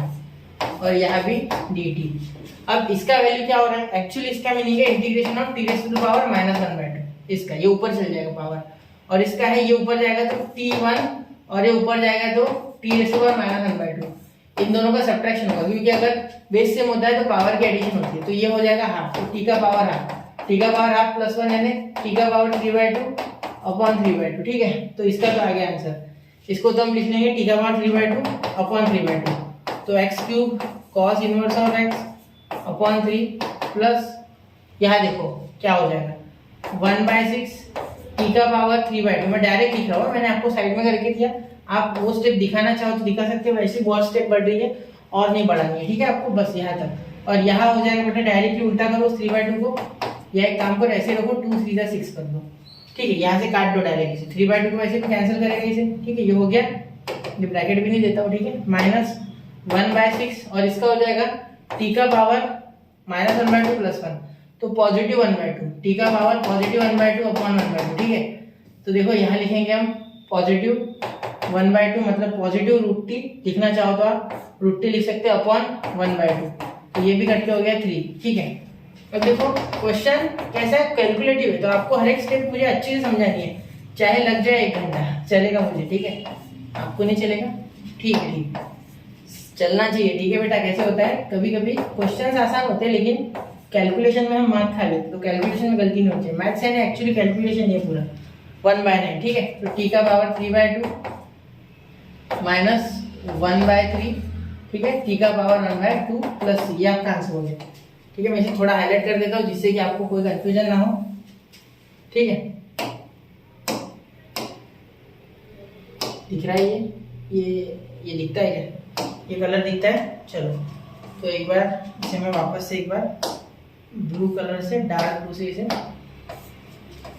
और यहाँ भी dt। अब इसका वैल्यू क्या हो रहा है, एक्चुअली इसका मीनिंग है integration of t raise to the power -1/2, इसका ये ऊपर चल जाएगा पावर, और इसका है ये ऊपर जाएगा तो t1, और ये ऊपर जाएगा तो t raise to the power -1/2, इन दोनों का सब्ट्रैक्शन होगा, क्योंकि अगर बेस सेम होता है तो पावर की एडिशन होती है, तो ये हो जाएगा हाफ, तो t का पावर हाफ प्लस 1 यानी t का पावर 3/2 अपॉन 3/2, ठीक है। तो इसका तो आ गया आंसर, इसको तो हम लिख लेंगे t का पावर 3/2 अपॉन 3/2, तो x³ cos inverse of x upon 3 plus यहाँ देखो क्या हो जाएगा 1/6 t का पावर 3/2, मैं डायरेक्ट लिख रहा हूँ, मैंने आपको साइड में करके दिया, आप वो स्टेप दिखाना चाहो तो दिखा सकते हो, वैसे बहुत स्टेप बढ़ रही है और नहीं बढ़ानी है, ठीक है, आपको बस यहाँ तक, और यहाँ हो जाएगा बेटा डायरेक्टली उल्टा करो 3/2 को, या एक काम करो ऐसे रखो 2 3 6 कर दो, ठीक है, यहाँ से काट दो डायरेक्ट, 3/2 को वैसे कैंसिल करेगा इसे, ठीक है, ये हो गया, ये ब्रैकेट भी नहीं देता हूँ, ठीक है, माइनस 1/6, और इसका हो जाएगा t का पावर -1/2 प्लस 1, तो पॉजिटिव 1/2, t का पावर पॉजिटिव 1/2 अपॉन 1/2, ठीक है। तो देखो यहाँ लिखेंगे हम पॉजिटिव 1/2, मतलब पॉजिटिव √t, लिखना चाहो तो आप √t लिख सकते हैं अपॉन 1/2, तो ये भी कट के हो गया 3, ठीक है। अब देखो क्वेश्चन कैसा है, कैलकुलेटिव है, तो आपको हर एक स्टेप मुझे अच्छे से समझानी है, चाहे लग जाए 1 घंटा चलेगा मुझे, ठीक है, आपको नहीं चलेगा, ठीक है, ठीक है, चलना चाहिए, ठीक है बेटा। कैसे होता है, कभी कभी क्वेश्चंस आसान होते हैं लेकिन कैलकुलेशन में हम मार्क खा लेते, तो कैलकुलेशन में गलती नहीं होनी चाहिए, मैथ्स है ना एक्चुअली कैलकुलेशन ये पूरा 1/9, ठीक है, तो t का पावर 3/2 माइनस 1/3, ठीक है, t का पावर 1/2 प्लस ये आपका आंसर हो गया, ठीक है। मैं इसे थोड़ा हाईलाइट कर देता हूँ जिससे कि आपको कोई कंफ्यूजन ना हो, ठीक है, दिख रहा है ये दिखता है क्या, ये कलर दिखता है, चलो तो एक बार इसे मैं वापस से एक बार ब्लू कलर से डार्क ब्लू से इसे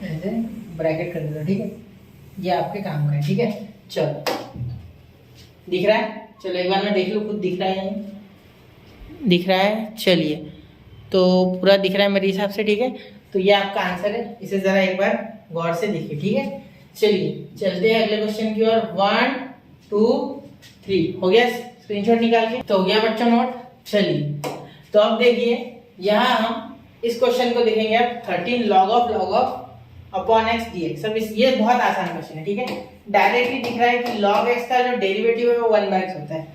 ऐसे ब्रैकेट कर देता हूँ, ठीक है, ये आपके काम का है, ठीक है, चलो दिख रहा है, चलो एक बार मैं देख लूँ खुद दिख रहा है, दिख रहा है, चलिए तो पूरा दिख रहा है मेरे हिसाब से, ठीक है, तो ये आपका आंसर है, इसे जरा एक बार गौर से देखिए, ठीक है। चलिए चलते हैं अगले क्वेश्चन की ओर, 1 2 3 हो गया, स्क्रीनशॉट निकाल के, तो हो गया बच्चों नोट। चलिए तो अब देखिए यहाँ हम इस क्वेश्चन को देखेंगे अब 13 log of upon x dx। अब ये बहुत आसान क्वेश्चन है, ठीक है, डायरेक्टली दिख रहा है कि log x का जो डेरिवेटिव है वो 1/x होता है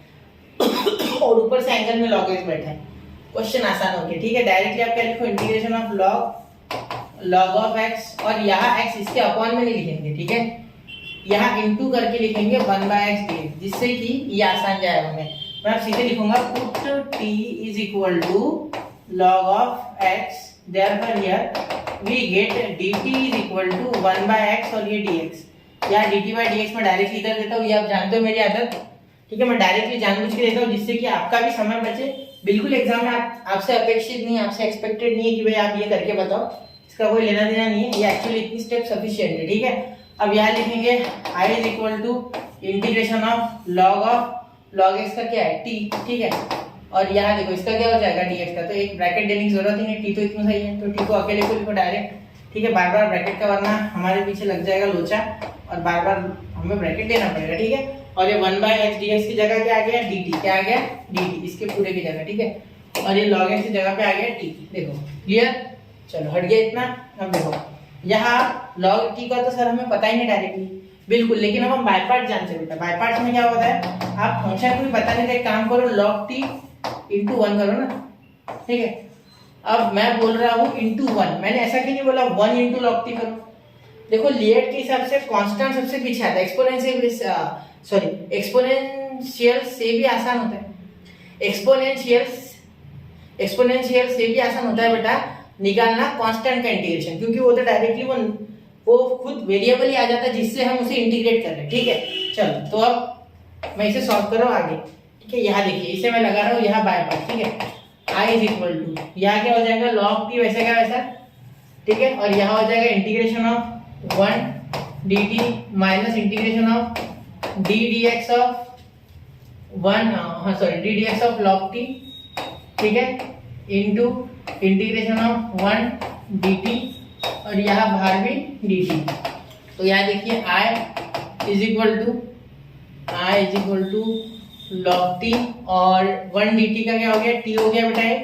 और ऊपर से एंगल में log x बैठा है, क्वेश्चन आसान हो गया, ठीक है। डायरेक्टली आप क्या लिखो, integration of log of x, और यहाँ x इसके अपॉन में नहीं लिखेंगे, ठीक है, यहाँ इनटू करके लिखेंगे 1/x dx, जिससे कि ये आसान जाएगा हमें, मैं अब सीधे लिखूंगा put t is equal to log of x, therefore here we get dt is equal to 1/x, और ये dx, यहाँ dt/dx में डायरेक्टली कर देता हूँ, ये आप जानते हो मेरी आदत, ठीक है, मैं डायरेक्टली जानबूझ के देता हूँ जिससे कि आपका भी समय बचे, बिल्कुल एग्जाम में आपसे अपेक्षित नहीं है, आपसे एक्सपेक्टेड नहीं है कि भाई आप ये करके बताओ, इसका कोई लेना देना नहीं है, ये एक्चुअली इतनी स्टेप सफिशिएंट है, ठीक है। अब यहाँ लिखेंगे i is equal to integration of log x का क्या है t, ठीक है, और यहाँ देखो इसका क्या हो जाएगा dx का, तो एक ब्रैकेट देने की जरूरत ही नहीं, t तो इतना सही है, तो t को अकेले को लिखो डायरेक्ट, ठीक है, बार बार ब्रैकेट का वरना हमारे पीछे लग जाएगा लोचा और बार बार हमें ब्रैकेट देना पड़ेगा, ठीक है। और ये 1/x dx की जगह क्या आ गया, dt, क्या आ गया dt, इसके पूरे की जगह, ठीक है, और ये log x की जगह पे आ गया t, देखो क्लियर, चलो हट गया इतना। अब देखो यहाँ log t का तो सर हमें पता ही नहीं डायरेक्टली, बिल्कुल, लेकिन अब हम बाय पार्ट जानते हैं बेटा, बाय पार्ट में क्या होता है, आप फंक्शन को भी बताने का एक काम करो, log t इंटू 1 करो ना, ठीक है। अब मैं बोल रहा हूँ इंटू 1, मैंने ऐसा क्यों नहीं बोला 1 इंटू log t करो, देखो लिएट के हिसाब से कांस्टेंट सबसे पीछे आता है, एक्सपोनेंशियल सॉरी एक्सपोनेंशियल से भी आसान होता है, एक्सपोनेंशियल से भी आसान होता है बेटा निकालना कांस्टेंट का इंटीग्रेशन, क्योंकि वो तो डायरेक्टली वो खुद वेरिएबल ही आ जाता है जिससे हम उसे इंटीग्रेट कर रहे हैं। ठीक है, चलो तो अब मैं इसे सॉल्व कर रहा हूँ आगे। ठीक है, यहाँ देखिए इसे मैं लगा रहा हूँ यहाँ बाय पार्ट। ठीक है, आई इज इक्वल टू यहाँ क्या हो जाएगा लॉग टी वैसे क्या वैसा। ठीक है, और यहाँ हो जाएगा integration of 1 dt minus integration of D D x of 1 D D x of log T. ठीक है, इंटू इंटीग्रेशन ऑफ 1 dt और यहाँ बाहर भी dt। तो यहाँ देखिए i is equal to log t और 1 dt का क्या हो गया t हो गया बेटा ये।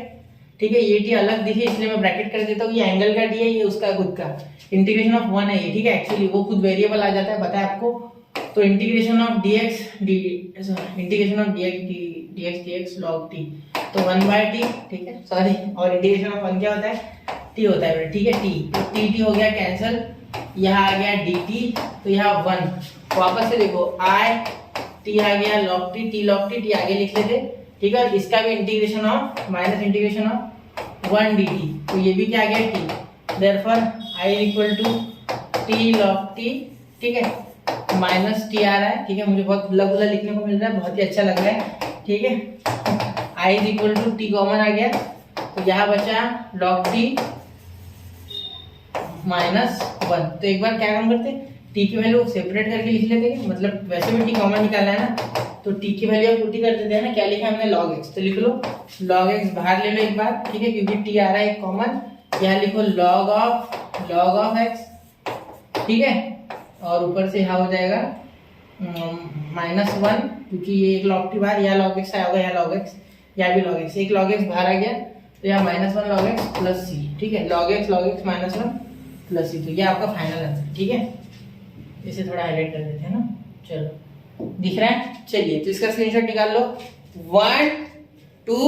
ठीक है, ये t अलग दिखे इसलिए मैं ब्रैकेट कर देता हूँ, ये एंगल का t है, ये उसका खुद का इंटीग्रेशन ऑफ 1 है ये। ठीक है, एक्चुअली वो खुद वेरिएबल आ जाता है, बताया आपको। तो integration of dx log t तो 1/t। ठीक है, सॉरी, और इंटीग्रेशन ऑफ 1 क्या होता है t होता है बेटा। ठीक है, t तो t हो गया कैंसिल, यहाँ आ गया dt तो यहाँ 1 वापस से देखो i t आ गया log t आगे लिख लेते। ठीक है, इसका भी integration of minus integration of 1 dt तो ये भी क्या आ गया t, therefore i equal to t log t। ठीक है, माइनस t आ रहा है। ठीक है, मुझे बहुत खुला खुला लिखने को मिल रहा है, बहुत ही अच्छा लग रहा है। ठीक है, i is equal to t common आ गया तो यहाँ बचा log t माइनस 1। तो एक बार क्या काम करते t की वैल्यू सेपरेट करके लिख लेते हैं, मतलब वैसे भी t कॉमन निकालना है ना, तो t की वैल्यू पुट ही कर देते हैं ना। क्या लिखा हमने log x, तो लिख लो log x बाहर ले लो एक बार। ठीक है, क्योंकि t आ रहा है कॉमन, यहाँ लिखो log ऑफ x। ठीक है, और ऊपर से यहाँ हो जाएगा -1 क्योंकि ये एक log t बाहर, यहाँ log x आया होगा, यहाँ log x, यहाँ भी log x, एक log x बाहर आ गया तो यहाँ -1 log x प्लस c। ठीक है, log x -1 प्लस c, तो ये आपका फाइनल आंसर। ठीक है, इसे थोड़ा हाईलाइट कर देते हैं ना, चलो दिख रहा है। चलिए तो इसका स्क्रीनशॉट निकाल लो 1 2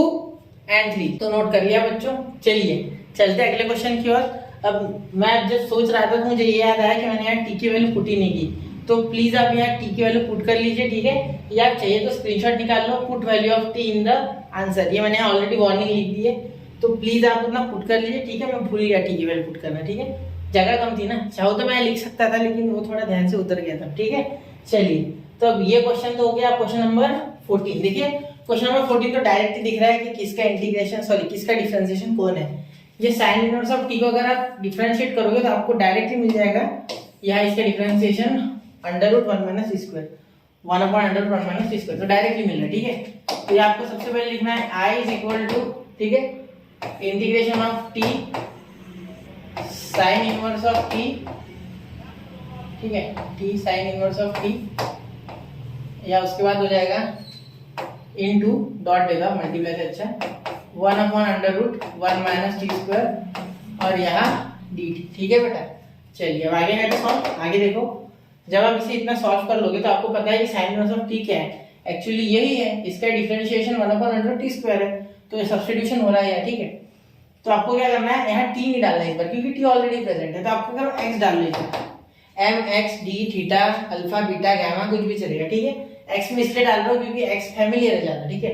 एंड 3, तो नोट कर लिया बच्चों। चलिए चलते हैं अगले क्वेश्चन की ओर। अब मैं जब सोच रहा था तो मुझे ये याद आया कि मैंने यहाँ टी की वैल्यू पुट ही नहीं की, तो प्लीज आप यहाँ टी की वैल्यू पुट कर लीजिए। ठीक है, या चाहिए तो स्क्रीनशॉट निकाल लो, put value of t in the answer, ये मैंने ऑलरेडी वार्निंग लिख दी है, तो प्लीज आप अपना पुट कर लीजिए। ठीक है, मैं भूल गया टी की वैल्यू पुट करना। ठीक है, जगह कम थी ना, चाहो तो मैं लिख सकता था लेकिन वो थोड़ा ध्यान से उतर गया था। ठीक है, चलिए तो अब ये क्वेश्चन तो हो गया क्वेश्चन नंबर 14। देखिए क्वेश्चन नंबर 14 तो डायरेक्ट दिख रहा है कि किसका इंटीग्रेशन किसका डिफरेंशिएशन कौन है। ये साइन इनवर्स ऑफ टी को अगर आप डिफरेंशिएट करोगे तो आपको डायरेक्टली मिल जाएगा, यहाँ इसका डिफरेंशिएशन √1 - t², 1/√1 - t², तो डायरेक्टली मिल रहा है। ठीक है, तो ये आपको सबसे पहले लिखना है i इज इक्वल टू, ठीक है, integration of t sign inverse of t। ठीक है, t sign inverse of t, या उसके बाद हो जाएगा इनटू डॉट देगा मल्टीप्लाई से अच्छा 1/√1 - t² और यहाँ dt। ठीक है बेटा, चलिए अब आगे करते सॉल्व। आगे देखो, जब आप इसे इतना सॉल्व कर लोगे तो आपको पता है कि साइन इनवर्स ऑफ t क्या है, एक्चुअली यही है, इसका डिफरेंशिएशन 1/√t² है, तो ये सब्स्टिट्यूशन हो रहा है यहाँ। ठीक है, तो आपको क्या करना है, यहाँ t नहीं डालना है इस बार क्योंकि t ऑलरेडी प्रेजेंट है, तो आपको क्या x डाल लीजिए, m x d theta alpha beta gamma कुछ भी चलेगा। ठीक है, x में इसलिए डाल रहा हूँ क्योंकि x फैमिलियर है ज्यादा। ठीक है,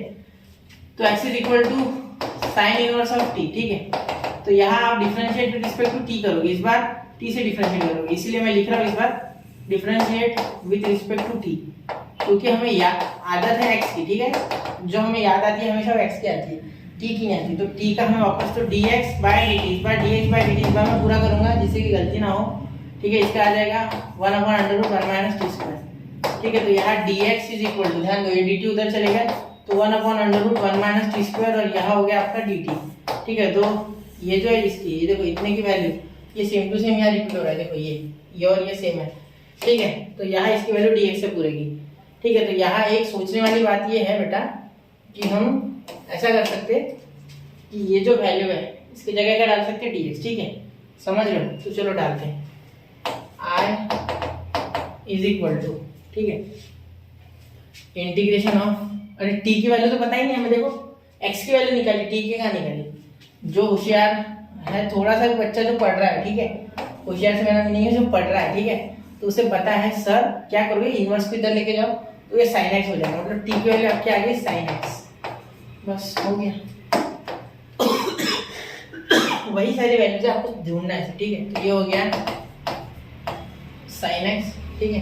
तो x is equal to sine inverse of t। ठीक है, तो यहाँ आप differentiate with respect to t करोगे, इस बार t से डिफरेंशिएट करोगे, इसीलिए मैं लिख रहा हूँ इस बार differentiate with respect to t, क्योंकि हमें आदत है x की। ठीक है, जो हमें याद आती है हमेशा वो x की आती है, t की नहीं आती, तो t का हमें वापस तो dx/dt, इस बार dx/dt इस बार मैं पूरा करूंगा जिससे कि गलती ना हो। ठीक है, इसका आ जाएगा 1/√1 - t²। ठीक है, तो यहाँ dx इज इक्वल टू, ध्यान दो ये dt उधर चलेगा तो 1/√1 - t² और यहाँ हो गया आपका dt। ठीक है, तो ये जो है इसकी, ये देखो इतने की वैल्यू, ये सेम टू सेम यहाँ रिपीट हो रहा है, देखो ये और ये सेम है। ठीक है, तो यहाँ इसकी वैल्यू dx से पूरेगी। ठीक है, तो यहाँ एक सोचने वाली बात ये है बेटा कि हम ऐसा कर सकते कि ये जो वैल्यू है इसकी जगह क्या डाल सकते हैं, dx। ठीक है, समझ लो, तो चलो डालते हैं i इज इक्वल टू, ठीक है, इंटीग्रेशन ऑफ, अरे t की वैल्यू तो पता ही नहीं हमें, देखो x की वैल्यू निकाली, t की कहाँ निकाली। जो होशियार है, थोड़ा सा बच्चा जो पढ़ रहा है, ठीक है, होशियार से मेरा नहीं है, जो पढ़ रहा है, ठीक है, तो उसे पता है सर क्या करोगे, इनवर्स को इधर लेके जाओ, तो ये साइन एक्स हो जाएगा, मतलब टी की वैल्यू आपकी आ गई साइन एक्स। बस हो गया। वही सारी वैल्यूज आपको ढूंढना है, ठीक है। तो ये हो गया साइन एक्स, ठीक है।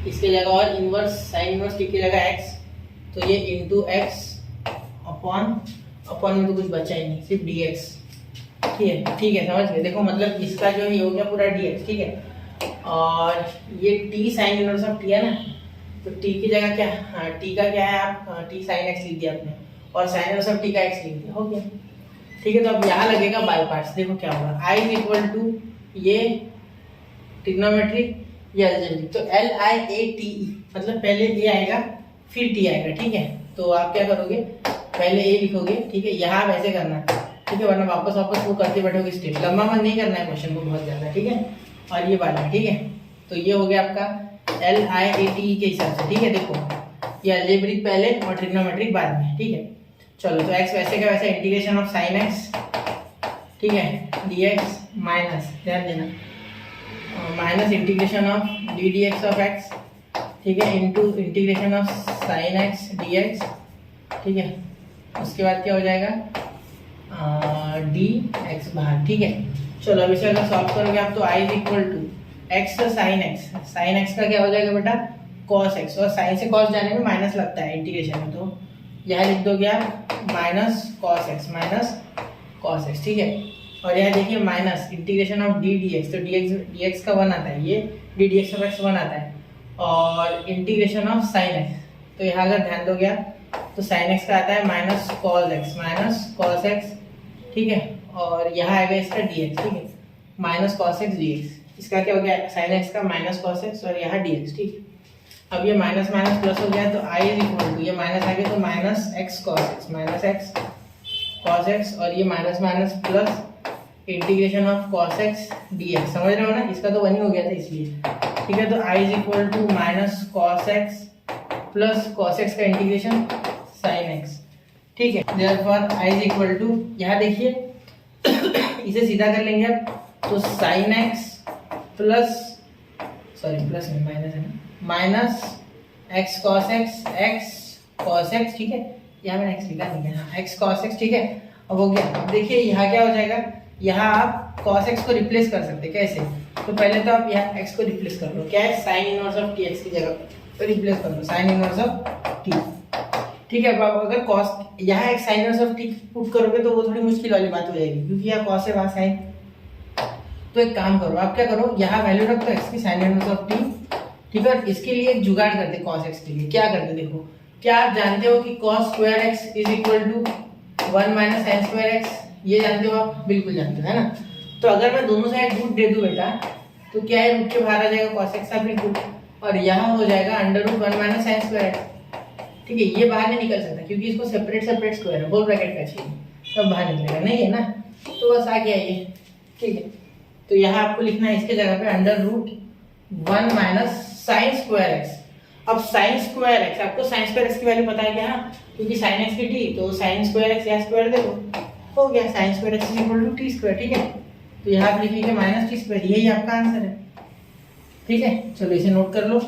इसके जगह और इनवर्स साइन इनवर्स टी की जगह एक्स, तो ये इंटू एक्स अपॉन में तो कुछ बचा ही नहीं, सिर्फ डी एक्स, ठीक है समझ गए। देखो मतलब इसका जो ये हो गया पूरा डी एक्स, ठीक है। और ये T sign inverse of T है ना, तो टी की जगह क्या, हाँ टी का क्या है, आप टी साइन एक्स लिख दिया आपने, और साइन इनवर्स ऑफ टी का एक्स लिख दिया, हो गया, ठीक है। तो अब यहाँ लगेगा बाय पार्ट्स। देखो क्या होगा, आई इज इक्वल टू ये ट्रिग्नोमेट्रिक, ये अलजेब्रिक, तो L I A T E, मतलब पहले ए आएगा फिर टी आएगा, ठीक है। तो आप क्या करोगे, पहले ए लिखोगे, ठीक है। यहाँ वैसे करना, ठीक है, वरना वापस वो करते बैठोगे स्टेप, लंबा मन नहीं करना है क्वेश्चन को बहुत ज्यादा, ठीक है। और ये बाद में, ठीक है। तो ये हो गया आपका L I A T E के हिसाब से, ठीक है। देखो ये अलजेब्रिक पहले और ट्रिग्नोमेट्रिक बाद में, ठीक है। चलो तो एक्स वैसे का वैसे इंटीग्रेशन ऑफ साइन एक्स, ठीक है, डी एक्स माइनस, ध्यान देना, minus integration of D D x of x, ठीक है, into integration of sine x D x, ठीक है। उसके बाद क्या हो जाएगा, डी एक्स बाहर, ठीक है। चलो अब इसे अगर सॉल्व करोगे आप, तो I is equal to x sine x का क्या हो जाएगा बेटा, कॉस एक्स, और साइन से कॉस जाने में माइनस लगता है इंटीग्रेशन में, तो यहाँ लिख दोगे आप माइनस कॉस एक्स, ठीक है। और यहाँ देखिए minus integration of D D x, तो डी एक्स का 1 आता है, ये D D x of x 1 आता है, और इंटीग्रेशन ऑफ साइन एक्स, तो यहाँ अगर ध्यान दोगे आप, तो साइन एक्स का आता है माइनस कॉस एक्स, ठीक है। और यहाँ आएगा इसका डी एक्स, ठीक है, minus cos x D x, इसका क्या हो गया, साइन एक्स का माइनस कॉस एक्स और यहाँ डी एक्स, ठीक है। अब ये माइनस माइनस प्लस हो गया, तो आई इज इक्वल टू, ये माइनस आ गया तो माइनस एक्स कॉस एक्स, और ये minus minus plus integration of cos x D x, समझ रहे हो ना, इसका तो 1 ही हो गया था इसलिए, ठीक है। तो I is equal to minus cos x plus cos x का इंटीग्रेशन साइन एक्स, ठीक है। Therefore I is equal to, यहाँ देखिए इसे सीधा कर लेंगे आप, तो sine x plus, sorry plus नहीं माइनस है ना, माइनस एक्स कॉस एक्स, ठीक है। यहाँ मैंने एक्स लिखा नहीं है, हाँ एक्स कॉस एक्स, ठीक है। अब हो गया, अब देखिए यहाँ क्या हो जाएगा, यहाँ आप cos x को रिप्लेस कर सकते हैं, कैसे, तो पहले तो आप यहाँ x को रिप्लेस कर लो, क्या है, sign inverse of T x की जगह तो रिप्लेस कर लो साइन इनवर्स ऑफ टी, ठीक है। अब आप अगर cos यहाँ एक sign inverse of T put करोगे तो वो थोड़ी मुश्किल वाली बात हो जाएगी, क्योंकि यहाँ cos है वहाँ साइन। तो एक काम करो, आप क्या करो, यहाँ वैल्यू रख दो x की साइन इनवर्स ऑफ टी, ठीक है। इसके लिए एक जुगाड़ करते cos x के लिए, क्या करते देखो, क्या आप जानते हो कि cos square x is equal to 1 minus sine square x, ये जानते हो आप, बिल्कुल जानते हो, है ना। तो अगर मैं दोनों साइड रूट दे दूं बेटा, तो क्या है, रूट के बाहर आ जाएगा cos x का भी रूट, और यहाँ हो जाएगा under root 1 minus sine square, ठीक है। ये बाहर नहीं निकल सकता क्योंकि इसको सेपरेट स्क्वायर है, होल ब्रैकेट का चाहिए, तब बाहर निकलेगा, नहीं है ना, तो बस आ गया ये, ठीक है। तो यहाँ आपको लिखना है इसके जगह पे under root 1 minus sine square x. अब साइन स्क्वायर एक्स, आपको साइन स्क्वायर एक्स की वैल्यू पता है क्या, क्योंकि साइन एक्स की टी, तो साइन स्क्वायर एक्स यहाँ स्क्वायर दे दो, हो गया sine square x is equal to t square, ठीक है। तो यहाँ आप लिखेंगे माइनस टी स्क्वायर, यही आपका आंसर है, ठीक है। चलो इसे नोट कर लो,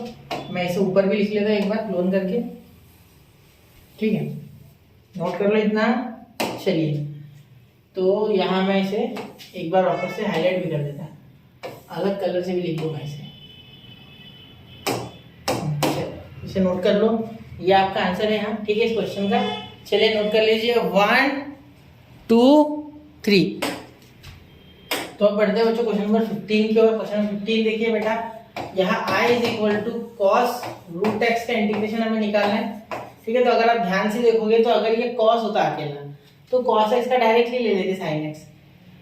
मैं इसे ऊपर भी लिख लेता हूँ एक बार क्लोन करके, ठीक है, नोट कर लो इतना। चलिए तो यहाँ मैं इसे एक बार वापस से हाईलाइट भी कर देता, अलग कलर से भी लिख दूंगा इसे, इसे नोट कर लो, ये आपका आंसर है यहाँ, ठीक है, इस क्वेश्चन का। चलिए नोट कर लीजिए 1 2 3। तो अब बढ़ते हैं बच्चों क्वेश्चन नंबर 15 की ओर। क्वेश्चन 15 देखिए बेटा, यहाँ i is equal to cos root x का इंटीग्रेशन हमें निकालना है, ठीक है। तो अगर आप ध्यान से देखोगे तो अगर ये कॉस होता अकेला तो कॉस एक्स का डायरेक्टली ले लेते साइन एक्स,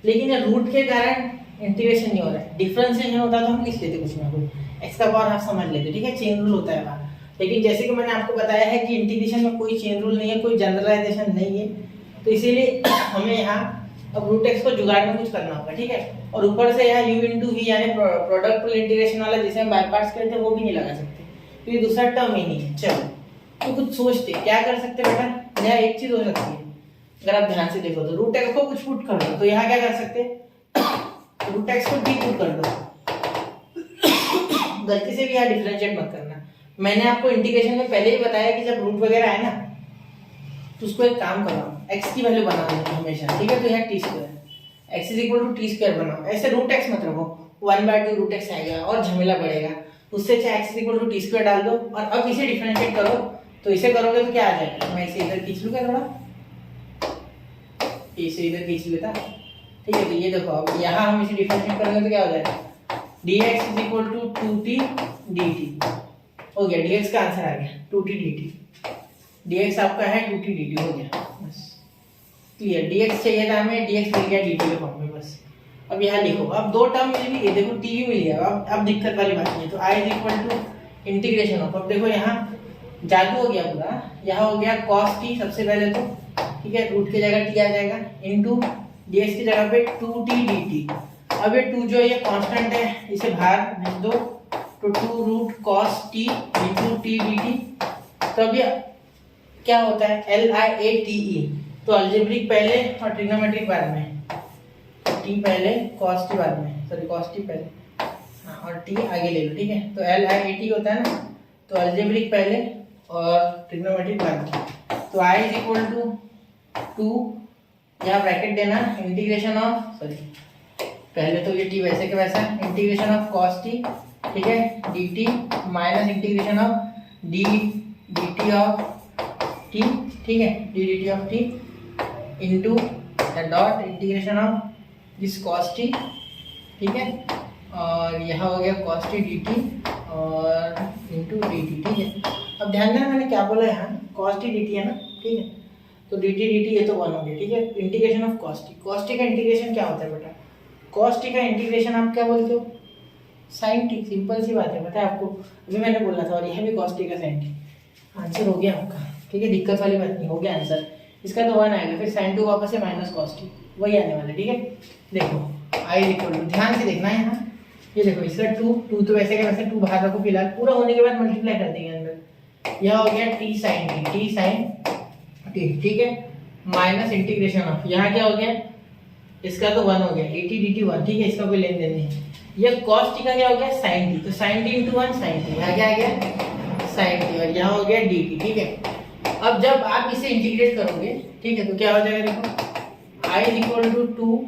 लेकिन ये रूट के कारण इंटीग्रेशन नहीं हो रहा है, डिफरेंशिएशन होता तो हम लिख लेते कुछ ना कुछ, एक्स का पावर आप समझ लेते, ठीक है, चेन रूल होता है वहाँ। लेकिन जैसे कि मैंने आपको बताया है कि इंटीग्रेशन में कोई चेन रूल नहीं है, कोई जनरलाइजेशन नहीं है, तो इसीलिए हमें यहाँ अब रूट एक्स को जुगाड़ में कुछ करना होगा, ठीक है। और ऊपर से यहाँ u इंटू वी यानी प्रोडक्ट इंटीग्रेशन वाला जिसे हम बाय पार्ट्स कहते हैं वो भी नहीं लगा सकते, क्योंकि दूसरा टर्म ही नहीं है। चलो तो कुछ सोचते क्या कर सकते बेटा, यहाँ एक चीज हो सकती है, अगर आप ध्यान से देखो तो रूट एक्स को कुछ पुट कर दो, तो यहाँ क्या कर सकते, रूट एक्स को डी पुट कर दो, गलती से भी यहाँ डिफरेंशिएट मत करना, मैंने आपको इंटीग्रेशन में पहले ही बताया कि जब रूट वगैरह है ना तो उसको एक काम करो, x की वैल्यू बना दो हमेशा, ठीक है। तो यहाँ t square x is equal to t square बनाओ, ऐसे रूट एक्स मत रखो, 1/2 रूट एक्स आएगा और झमेला बढ़ेगा। उससे अच्छा x is equal to t square डाल दो और अब इसे डिफरेंशिएट करो। तो इसे करोगे तो क्या आ जाएगा, मैं इसे इधर खींच लूँगा थोड़ा, इसे इधर खींच लेता, ठीक है। तो ये देखो अब यहाँ हम इसे डिफरेंशिएट करेंगे तो क्या हो जाएगा, dx is equal to 2t dt हो गया। dx का आंसर आ गया 2t dt, dx आपका है 2t dt हो गया, बस क्लियर। dx चाहिए था हमें, dx मिल गया dt के फॉर्म में, बस। अब यहाँ लिखो, अब दो टर्म मिल गई, देखो t भी मिल गया, अब दिक्कत वाली बात नहीं है। तो i is equal to integration of, अब देखो यहाँ जादू हो गया पूरा, यहाँ हो गया cos t सबसे पहले तो, ठीक है, रूट की जगह t आ जाएगा, इनटू dx की जगह पे 2t dt। अब ये 2 जो है ये कांस्टेंट है, इसे बाहर भेज दो, तो 2 root cos t into t dt। तो अब ये क्या होता है, LIATE, तो अलजेब्रिक पहले और ट्रिग्नोमेट्रिक बाद में, t पहले cos t बाद में, सॉरी cos t पहले, हाँ, और t आगे ले लो, ठीक है। तो LIAT होता है ना, तो अलजेब्रिक पहले और ट्रिग्नोमेट्रिक बाद में। तो i इज इक्वल टू 2, यहाँ ब्रैकेट देना, इंटीग्रेशन ऑफ, सॉरी पहले तो ये t वैसे के वैसा, इंटीग्रेशन ऑफ cos t, ठीक है, dt minus integration of d dt of t, ठीक है, d dt of t into the dot integration of this cos t, ठीक है, और यहाँ हो गया cos t dt और इनटू dt, ठीक है। अब ध्यान देना मैंने क्या बोला यहाँ, cos t dt है ना, ठीक है। तो dt dt ये तो 1 हो गया, ठीक है। Integration of cos t, cos t का इंटीग्रेशन क्या होता है बेटा, cos t का इंटीग्रेशन आप क्या बोलते हो, sin t, सिंपल सी बात है, पता है आपको, अभी मैंने बोला था। और यह भी cos t का sin t, आंसर हो गया आपका, ठीक है, दिक्कत वाली बात नहीं, हो गया आंसर। इसका तो 1 आएगा, फिर sin 2 वापस से माइनस cos t, वही आने वाला, ठीक है। देखो i इक्वल टू, ध्यान से देखना है यहाँ, ये देखो इसका 2 तो वैसे का वैसे 2 बाहर रखो, फिलहाल पूरा होने के बाद मल्टीप्लाई कर देंगे अंदर। यह हो गया t sin t, ठीक है, माइनस इंटीग्रेशन ऑफ, यहाँ क्या हो गया, इसका तो 1 हो गया, at dt 1, ठीक है, इसका कोई लेन देन नहीं है। ये cos t का क्या हो गया, sin t, तो sin t into 1 sin t, यहाँ क्या आ गया sin t, और यहाँ हो गया dt, ठीक है। अब जब आप इसे इंटीग्रेट करोगे, ठीक है, तो क्या हो जाएगा, देखो i इज इक्वल टू 2,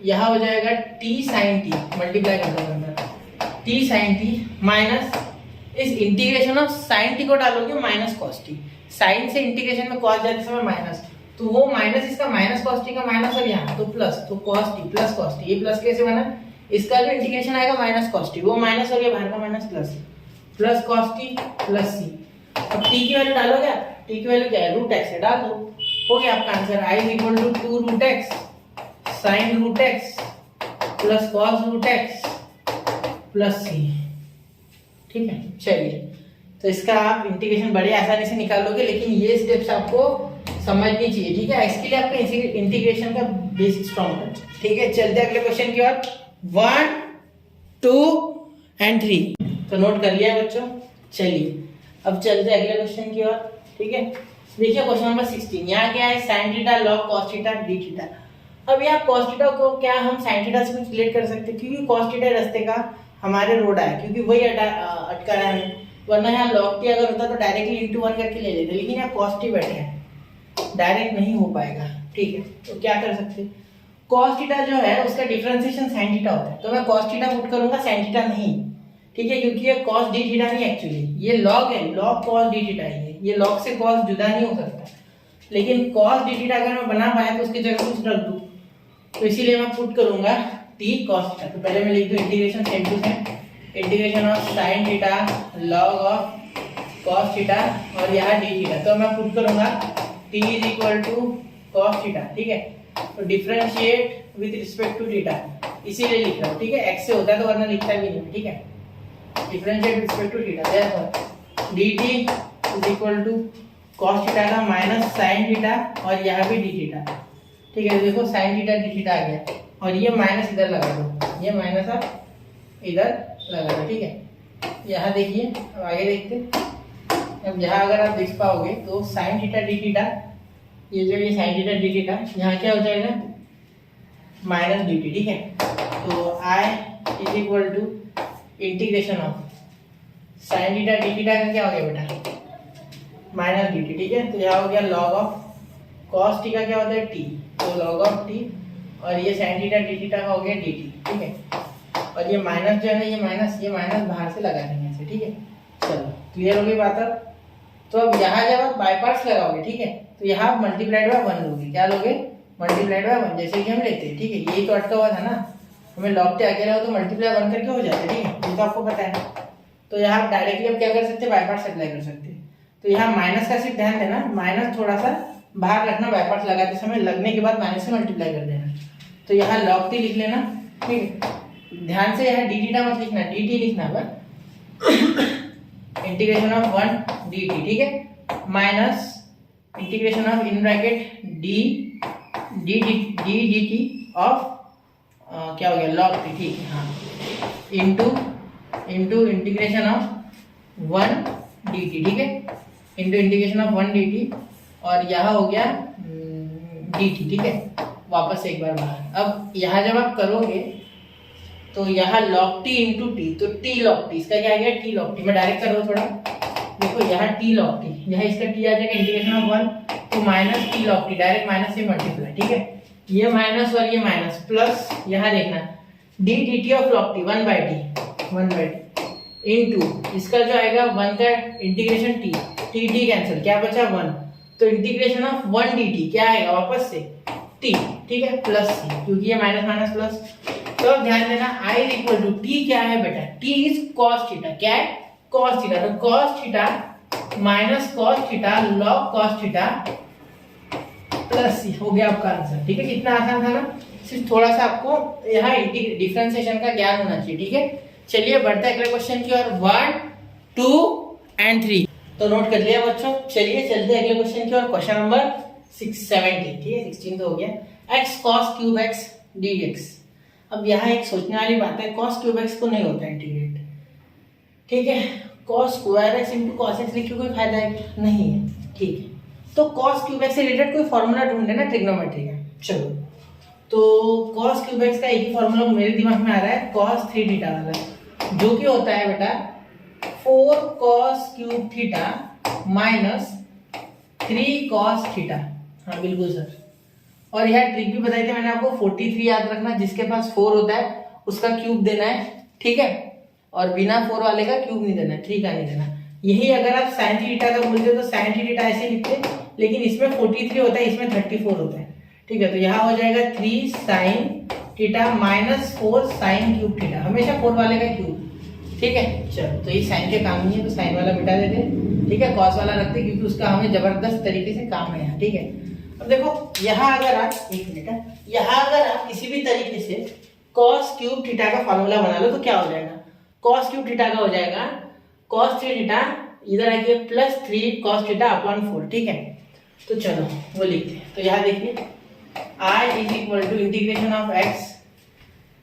यहाँ हो जाएगा t sin t, मल्टीप्लाई कर दो अंदर, t sin t माइनस इस इंटीग्रेशन ऑफ sin t को डालोगे माइनस cos t, sin से इंटीग्रेशन में cos जाते समय माइनस, तो वो माइनस इसका माइनस cos t का माइनस, और यहाँ तो प्लस, तो cos t plus cos t, ये प्लस कैसे बना, इसका जो इंटीग्रेशन आएगा माइनस cos t, वो माइनस हो गया, बाहर का minus plus, plus cos t plus c। अब t की वैल्यू डालोगे आप, t की वैल्यू क्या है, रूट x है, डाल दो, हो गया आपका answer. i is equal to 2 root x sin root x plus cos root x plus c, ठीक है। चलिए, तो इसका आप इंटीग्रेशन बड़े आसानी से निकाल लोगे, लेकिन ये स्टेप्स आपको समझनी चाहिए, ठीक है। इसके लिए आपको इंटीग्रेशन का बेसिक स्ट्रॉन्ग है, ठीक है। चलते अगले क्वेश्चन की ओर, 1 2 and 3, तो नोट कर लिया बच्चों। चलिए अब चलते अगले क्वेश्चन की ओर, ठीक है। देखिए क्वेश्चन नंबर 16, यहाँ क्या है, sin theta log cos theta d theta. अब यहाँ cos थीटा को क्या हम sin थीटा से कुछ रिलेट कर सकते हैं, क्योंकि cos थीटा रास्ते का हमारे रोड है, क्योंकि वही अटका रहा है, वरना यहाँ log t अगर होता तो डायरेक्टली इंटू 1 करके ले लेते, लेकिन यहाँ cos t बैठे हैं, डायरेक्ट नहीं हो पाएगा, ठीक है। तो क्या कर सकते, cos थीटा जो है उसका डिफरेंशिएशन sin थीटा होता है, तो मैं cos थीटा पुट करूंगा, sin थीटा नहीं, ठीक है, क्योंकि ये cos d थीटा नहीं, एक्चुअली ये log है, log cos d थीटा है, ये log से cos जुदा नहीं हो सकता, लेकिन cos d थीटा अगर मैं बना पाया तो उसकी जगह कुछ रख दूं, तो इसीलिए मैं पुट करूंगा t cos थीटा। तो पहले मैं लिख दूं integration same to same, integration of sin theta log of cos theta और यहाँ d थीटा, तो मैं पुट करूंगा t is equal to cos theta, ठीक है। तो differentiate with respect to theta, इसीलिए लिख रहा हूँ, ठीक है। x से होता है तो वरना लिखता भी नहीं, ठीक है। Differentiate with respect to theta, therefore dt is equal to cos theta का माइनस sin थीटा और यहाँ भी d थीटा, ठीक है। देखो sin थीटा d थीटा आ गया, और ये माइनस इधर लगा दो, ये माइनस आप इधर लगा दो, ठीक है। यहाँ देखिए, अब आगे देखते, अब यहाँ अगर आप देख पाओगे तो sin थीटा d थीटा, ये जो ये sin थीटा d थीटा, यहाँ क्या हो जाएगा माइनस dt, ठीक है। तो i is equal to integration of sine theta d theta का क्या हो गया बेटा, माइनस dt, ठीक है। तो यहाँ हो गया लॉग ऑफ कॉस टी का क्या होता है टी, तो लॉग ऑफ टी, और ये साइन थीटा डी थीटा का हो गया dt, ठीक है। और ये माइनस जो है ना, ये माइनस बाहर से लगा देंगे ऐसे, ठीक है। चलो क्लियर हो गई बात अब। तो अब यहाँ जब आप बाय पार्ट्स लगाओगे, ठीक है, तो यहाँ आप मल्टीप्लाइड बाय 1 लोगे, क्या लोगे, मल्टीप्लाइड बाय 1, जैसे कि हम लेते हैं, ठीक है। यही तो अटका हुआ था ना, हमें लॉग टे अकेला हो तो मल्टीप्लाई 1 करके हो जाता है, ठीक है, ये तो आपको पता है। तो यहाँ आप डायरेक्टली अब क्या कर सकते हैं, बाय पार्ट्स अप्लाई कर सकते हैं। तो यहाँ माइनस का सिर्फ ध्यान देना, माइनस थोड़ा सा बाहर रखना बाय पार्ट्स लगाते समय, लगने के बाद माइनस से मल्टीप्लाई कर देना। तो यहाँ लॉग टी लिख लेना, ठीक है। ध्यान से यहाँ डी थीटा मत लिखना, डी टी लिखना बस, इंटीग्रेशन ऑफ 1 dt, ठीक है, minus integration of in bracket D dt of क्या हो गया लॉग टी, ठीक है, हाँ, इंटू इंटीग्रेशन ऑफ 1 dt, ठीक है, इंटू इंटीग्रेशन ऑफ 1 dt, और यहाँ हो गया dt, ठीक है। वापस एक बार बाहर। अब यहाँ जब आप करोगे तो यहाँ log t इंटू टी, तो t log t, इसका क्या आ गया t log t। मैं डायरेक्ट कर रहा हूँ थोड़ा, देखो यहाँ t log t, यहाँ इसका t आ जाएगा इंटीग्रेशन ऑफ 1, तो minus t log t, direct minus से मल्टीप्लाई, ठीक है। ये माइनस और ये माइनस प्लस, यहाँ देखना d dt of log t 1 by T into इसका जो आएगा 1 का इंटीग्रेशन t कैंसिल, क्या बचा 1, तो इंटीग्रेशन ऑफ 1 dt क्या आएगा वापस से t, ठीक है, प्लस c, क्योंकि ये माइनस माइनस प्लस। तो अब ध्यान देना I इक्वल टू टी क्या है बेटा, t इज कॉस थीटा, क्या है कॉस थीटा, तो cos theta minus cos theta log cos theta plus C हो गया आपका आंसर, ठीक है। कितना आसान था ना, सिर्फ थोड़ा सा आपको यहाँ डिफरेंशिएशन का ज्ञान होना चाहिए, ठीक है। चलिए बढ़ते हैं अगले क्वेश्चन की ओर, 1 2 एंड 3 तो नोट कर लिया बच्चों। चलिए चलते हैं अगले क्वेश्चन की ओर, क्वेश्चन नंबर 17, ठीक है, 16 तो हो गया, x cos cube x dx। अब यहाँ एक सोचने वाली बात है, cos क्यूब x को नहीं होता इंटीग्रेट, ठीक है, cos square x into cos x लिख के कोई फायदा है नहीं है, ठीक है। तो cos क्यूब x से रिलेटेड कोई फॉर्मूला ढूंढे ना ट्रिग्नोमेट्री का। चलो तो cos क्यूब x का एक ही फॉर्मूला मेरे दिमाग में आ रहा है, cos 3 थीटा वाला, जो कि होता है बेटा 4 cos cube theta minus 3 cos theta. हाँ बिल्कुल सर। और यह ट्रिक भी बताई थी मैंने आपको, 43 याद रखना, जिसके पास 4 होता है उसका क्यूब देना है, ठीक है, और बिना 4 वाले का क्यूब नहीं देना, 3 का नहीं देना। यही अगर आप साइन थीटा का बोलते हो तो साइन थीटा ऐसे लिखते, लेकिन इसमें 43 होता है, इसमें 34 होता है, ठीक है। तो यहाँ हो जाएगा 3 sine theta minus 4 sine cube theta, हमेशा 4 वाले का क्यूब, ठीक है। चलो तो ये साइन के काम नहीं है, तो साइन वाला मिटा देते, ठीक है, कॉस वाला रखते, क्योंकि उसका हमें जबरदस्त तरीके से काम है यहाँ, ठीक है। अब देखो यहाँ अगर आप एक मिनट, यहाँ अगर आप किसी भी तरीके से cos क्यूब थीटा का फॉर्मूला बना लो तो क्या हो जाएगा, cos क्यूब थीटा का हो जाएगा cos 3 थीटा, इधर आके प्लस 3 cos थीटा अपॉन 4, ठीक है। तो चलो वो लिखते हैं। तो यहाँ देखिए I is equal to integration of x,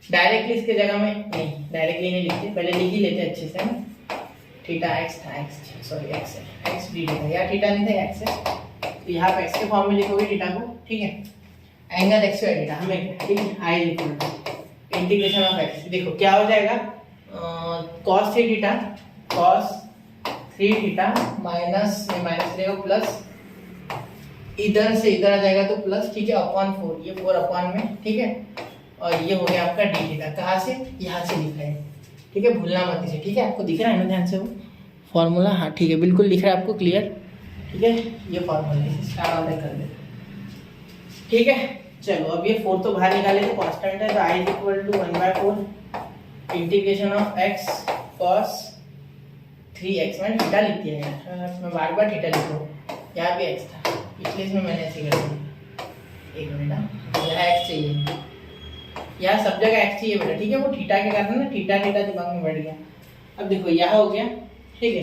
directly इसके जगह में नहीं, डायरेक्टली नहीं लिखते, पहले लिख ही लेते अच्छे से ना, थीटा x था, x सॉरी x है, x डी था, या थीटा नहीं था x है, तो यहाँ पे x के फॉर्म में लिखोगे थीटा को, ठीक है, एंगल x बाय थीटा हमें, ठीक है, I equal to integration of x, देखो क्या हो जाएगा cos 3 theta cos 3 theta minus ये माइनस रहेगा प्लस, इधर से इधर आ जाएगा तो प्लस, ठीक है, अपॉन 4, ये 4 अपॉन में, ठीक है, और ये हो गया आपका डी थीटा, कहाँ से, यहाँ से लिखा है, ठीक है, भूलना मत इसे, ठीक है। आपको दिख रहा है ना ध्यान से वो फॉर्मूला, हाँ ठीक है, बिल्कुल दिख रहा है आपको क्लियर, ठीक है, ये फॉर्मूला इसे स्टार वाले कर देते, ठीक है। चलो अब ये 4 तो बाहर निकाले तो कांस्टेंट है, तो I equal to 1/4 integration of x cos 3x, मैंने थीटा लिख दिया यार, मैं बार बार थीटा लिख रहा हूँ, यहाँ भी x था, पिछले इसमें मैंने ऐसे कर दिया, एक मिनट, यहाँ x चाहिए, यहाँ सब जगह x चाहिए बेटा, ठीक है, वो थीटा के कारण ना थीटा दिमाग में बैठ गया। अब देखो यहाँ हो गया, ठीक है।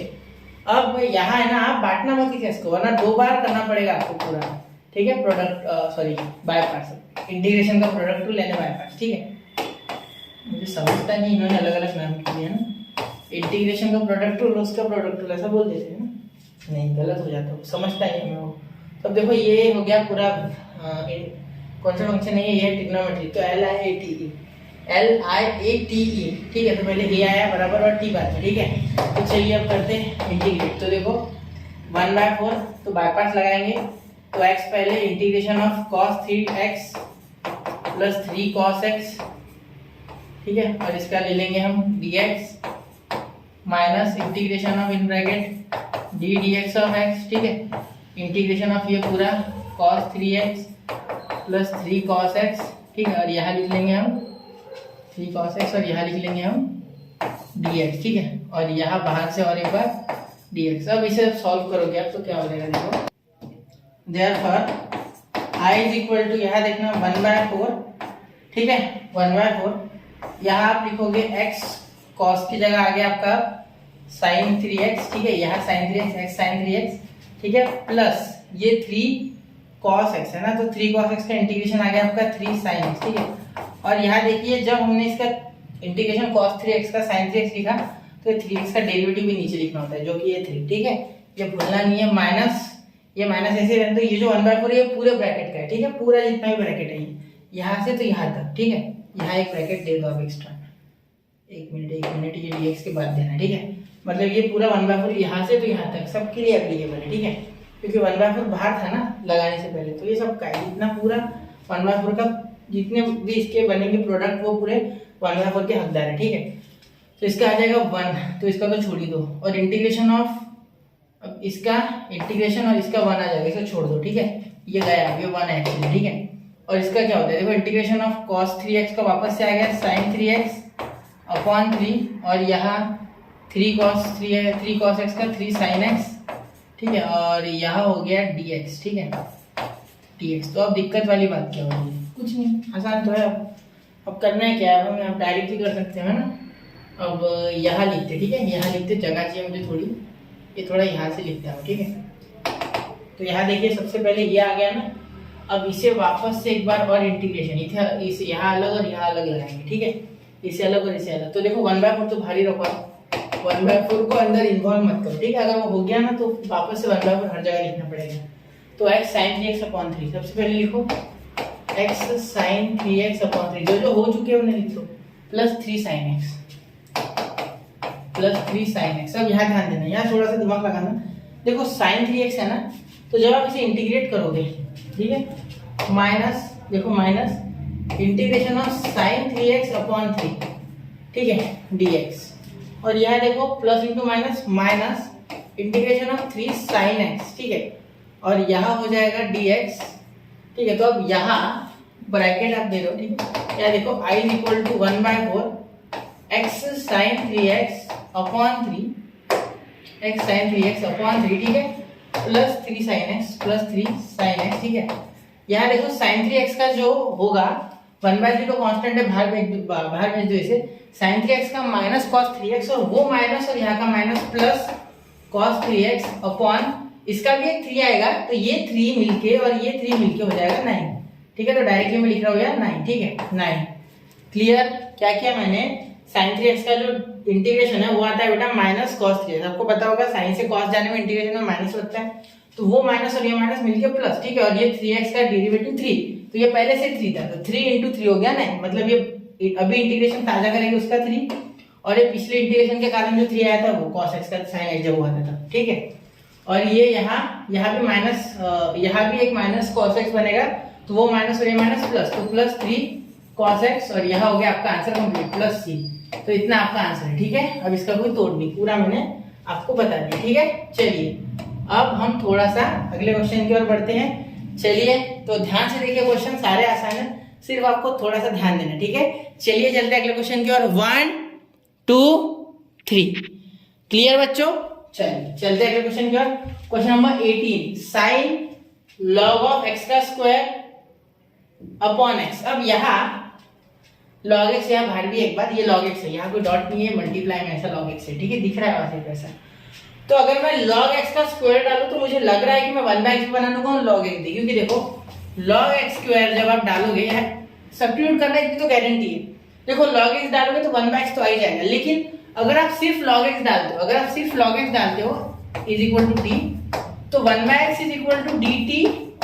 अब यहाँ है ना, आप बांटना मत किसी इसको, वरना 2 बार करना पड़ेगा आपको पूरा, ठीक है, product sorry by parts, integration का प्रोडक्ट टू लेने बाय पार्ट्स, ठीक है। मुझे समझता नहीं, इन्होंने अलग अलग नाम किए हैं ना, इंटीग्रेशन का प्रोडक्ट टू उसका प्रोडक्ट टू ऐसा बोल देते हैं ना, नहीं गलत हो जाता, समझता नहीं हमें वो। तब देखो ये हो गया पूरा कौन सा फंक्शन है, ये है ट्रिग्नोमेट्री, तो L I A T E, LIATE, ठीक है। तो पहले ए आया बराबर और टी बाद में, ठीक है। तो चलिए अब करते हैं इंटीग्रेट। तो देखो 1/4, तो बाय पार्ट्स लगाएंगे। तो x पहले integration of cos 3x plus 3 cos x, ठीक है। और इसका ले लेंगे हम dx minus integration of in bracket d dx of x, ठीक है। इंटीग्रेशन ऑफ ये पूरा cos 3x plus 3 cos x, ठीक है। और यहाँ लिख लेंगे हम 3 cos x और यहाँ लिख लेंगे हम dx, ठीक है। और यहाँ बाहर से और एक बार dx। अब इसे सॉल्व करोगे आप तो क्या हो जाएगा, देखो therefore i is equal to, यहाँ देखना 1/4, ठीक है। 1/4 यहाँ आप लिखोगे x cos की जगह आ गया आपका sin 3x, ठीक है। यहाँ sin 3x, x sin 3x, ठीक है। प्लस ये 3 cos x है ना, तो 3 cos x का इंटीग्रेशन आ गया आपका 3 sin x, ठीक है। और यहाँ देखिए जब हमने इसका इंटीग्रेशन cos 3x का sin 3x लिखा तो 3x का डेरिवेटिव भी नीचे लिखना होता है, जो कि ये 3, ठीक है। ये भूलना नहीं है। माइनस, ये माइनस ऐसे रहने दो। ये जो 1/4 है ये पूरे ब्रैकेट का है, ठीक है। पूरा जितना भी ब्रैकेट है ये यहाँ से तो यहाँ तक, ठीक है। यहाँ एक ब्रैकेट दे दो आप एक्स्ट्रा। एक मिनट ये dx के बाद देना, ठीक है। मतलब ये पूरा 1/4 यहाँ से तो यहाँ तक सबके लिए एप्लीकेबल है, ठीक है। क्योंकि 1/4 बाहर था ना लगाने से पहले, तो ये सब का जितना पूरा 1/4 का जितने भी इसके बनेंगे प्रोडक्ट वो पूरे 1/4 के हकदार है, ठीक है। तो इसका आ जाएगा 1, तो इसका तो छोड़ ही दो। और इंटीग्रेशन ऑफ, अब इसका इंटीग्रेशन और इसका 1 आ जाएगा, इसको छोड़ दो, ठीक है। ये गया, ये 1 है एक्चुअली, ठीक है। और इसका क्या होता है, देखो इंटीग्रेशन ऑफ cos 3x का वापस से आ गया sin 3x अपॉन 3, और यहाँ 3 cos 3 है, 3 cos x का 3 sin x, ठीक है। और यहाँ हो गया dx, ठीक है, dx। तो अब दिक्कत वाली बात क्या होगी, कुछ नहीं, आसान तो है। अब करना है क्या है, हम डायरेक्ट ही कर सकते हैं ना। अब यहाँ लिखते, ठीक है। यहाँ लिखते, जगह चाहिए मुझे थोड़ी, ये थोड़ा यहाँ से लिखते हैं, ठीक है। तो यहाँ देखिए सबसे पहले ये आ गया ना। अब इसे वापस से एक बार और इंटीग्रेशन, इसे यहाँ अलग और यहाँ अलग लगाएंगे, ठीक है। इसे अलग और इसे अलग। तो देखो 1/4 तो भारी रखो, 1/4 को अंदर इन्वॉल्व मत करो, ठीक है। अगर वो हो गया ना तो वापस से 1/4 हर जगह लिखना पड़ेगा। तो x sin 3x अपॉन 3 सबसे पहले लिखो, x sin 3x अपॉन 3, जो जो हो चुके हैं उन्हें लिख लो, plus 3 sin x, plus 3 sin x। अब यहाँ ध्यान देना, यहाँ थोड़ा सा दिमाग लगाना। देखो sin 3x है ना, तो जब आप इसे इंटीग्रेट करोगे, ठीक है, माइनस, देखो minus integration of sin 3x upon 3, ठीक है, dx। और यहाँ देखो plus into minus, minus integration of 3 sin x, ठीक है। और यहाँ हो जाएगा dx, ठीक है। तो अब यहाँ ब्रैकेट आप दे दो, ठीक है। यहाँ देखो i is equal to 1/4 x sin 3x upon 3, x sin 3x upon 3, ठीक है, plus 3 sin x, plus 3 sin x, ठीक है। यहाँ देखो sin 3x का जो होगा 1/3 तो कांस्टेंट है, बाहर भेज दो इसे। sin 3x का माइनस cos 3x, और वो माइनस और यहाँ का minus plus cos 3x upon, इसका भी एक 3 आएगा, तो ये 3 मिलके और ये 3 मिलके हो जाएगा 9, ठीक है। तो डायरेक्टली मैं लिख रहा हूँ यार 9, ठीक है, 9। क्लियर। क्या किया मैंने, sin 3x का जो इंटीग्रेशन है वो आता है बेटा माइनस cos 3x। आपको पता होगा sin से cos जाने में इंटीग्रेशन में माइनस लगता है, तो वो माइनस और ये माइनस मिलके प्लस, ठीक है। और ये 3x का डेरिवेटिव 3, तो ये पहले से 3 था, तो 3 × 3 हो गया ना, मतलब ये अभी इंटीग्रेशन ताजा करेंगे उसका 3, और ये पिछले इंटीग्रेशन के कारण जो 3 आया था वो cos x का sin x जब हुआ था, ठीक है। और ये यहाँ भी माइनस, यहाँ भी एक माइनस cos x बनेगा, तो वो माइनस और ये माइनस प्लस, तो प्लस 3 cos x, और यहाँ हो गया आपका आंसर कंप्लीट, प्लस c। तो इतना आपका आंसर है, ठीक है। अब इसका कोई तोड़ नहीं, पूरा मैंने आपको बता दिया, ठीक है। चलिए अब हम थोड़ा सा अगले क्वेश्चन की ओर बढ़ते हैं। चलिए तो ध्यान से देखिए, क्वेश्चन सारे आसान है, सिर्फ आपको थोड़ा सा ध्यान देना, ठीक है। चलिए चलते हैं अगले क्वेश्चन की ओर, 1 2 3। क्लियर बच्चों, चलिए चलते हैं अगले क्वेश्चन की ओर। Question number 18, sine log of x का स्क्वायर अपॉन x। अब यहाँ log x यहाँ बाहर भी एक बार, ये log x है, यहाँ कोई डॉट नहीं है, मल्टीप्लाई में ऐसा log x है, ठीक है, दिख रहा है वहां से ऐसा। तो अगर मैं log x का स्क्वायर डालूं तो मुझे लग रहा है कि मैं 1/x बना लूंगा और log x, क्योंकि देखो log x स्क्वायर जब आप डालोगे, यहाँ सब्स्टिट्यूट करने की तो गारंटी है। देखो log x डालोगे तो 1/x तो आ ही जाएगा, लेकिन अगर आप सिर्फ log x डालते हो, अगर आप सिर्फ log x डालते हो इज इक्वल टू t, तो 1/x is equal to dt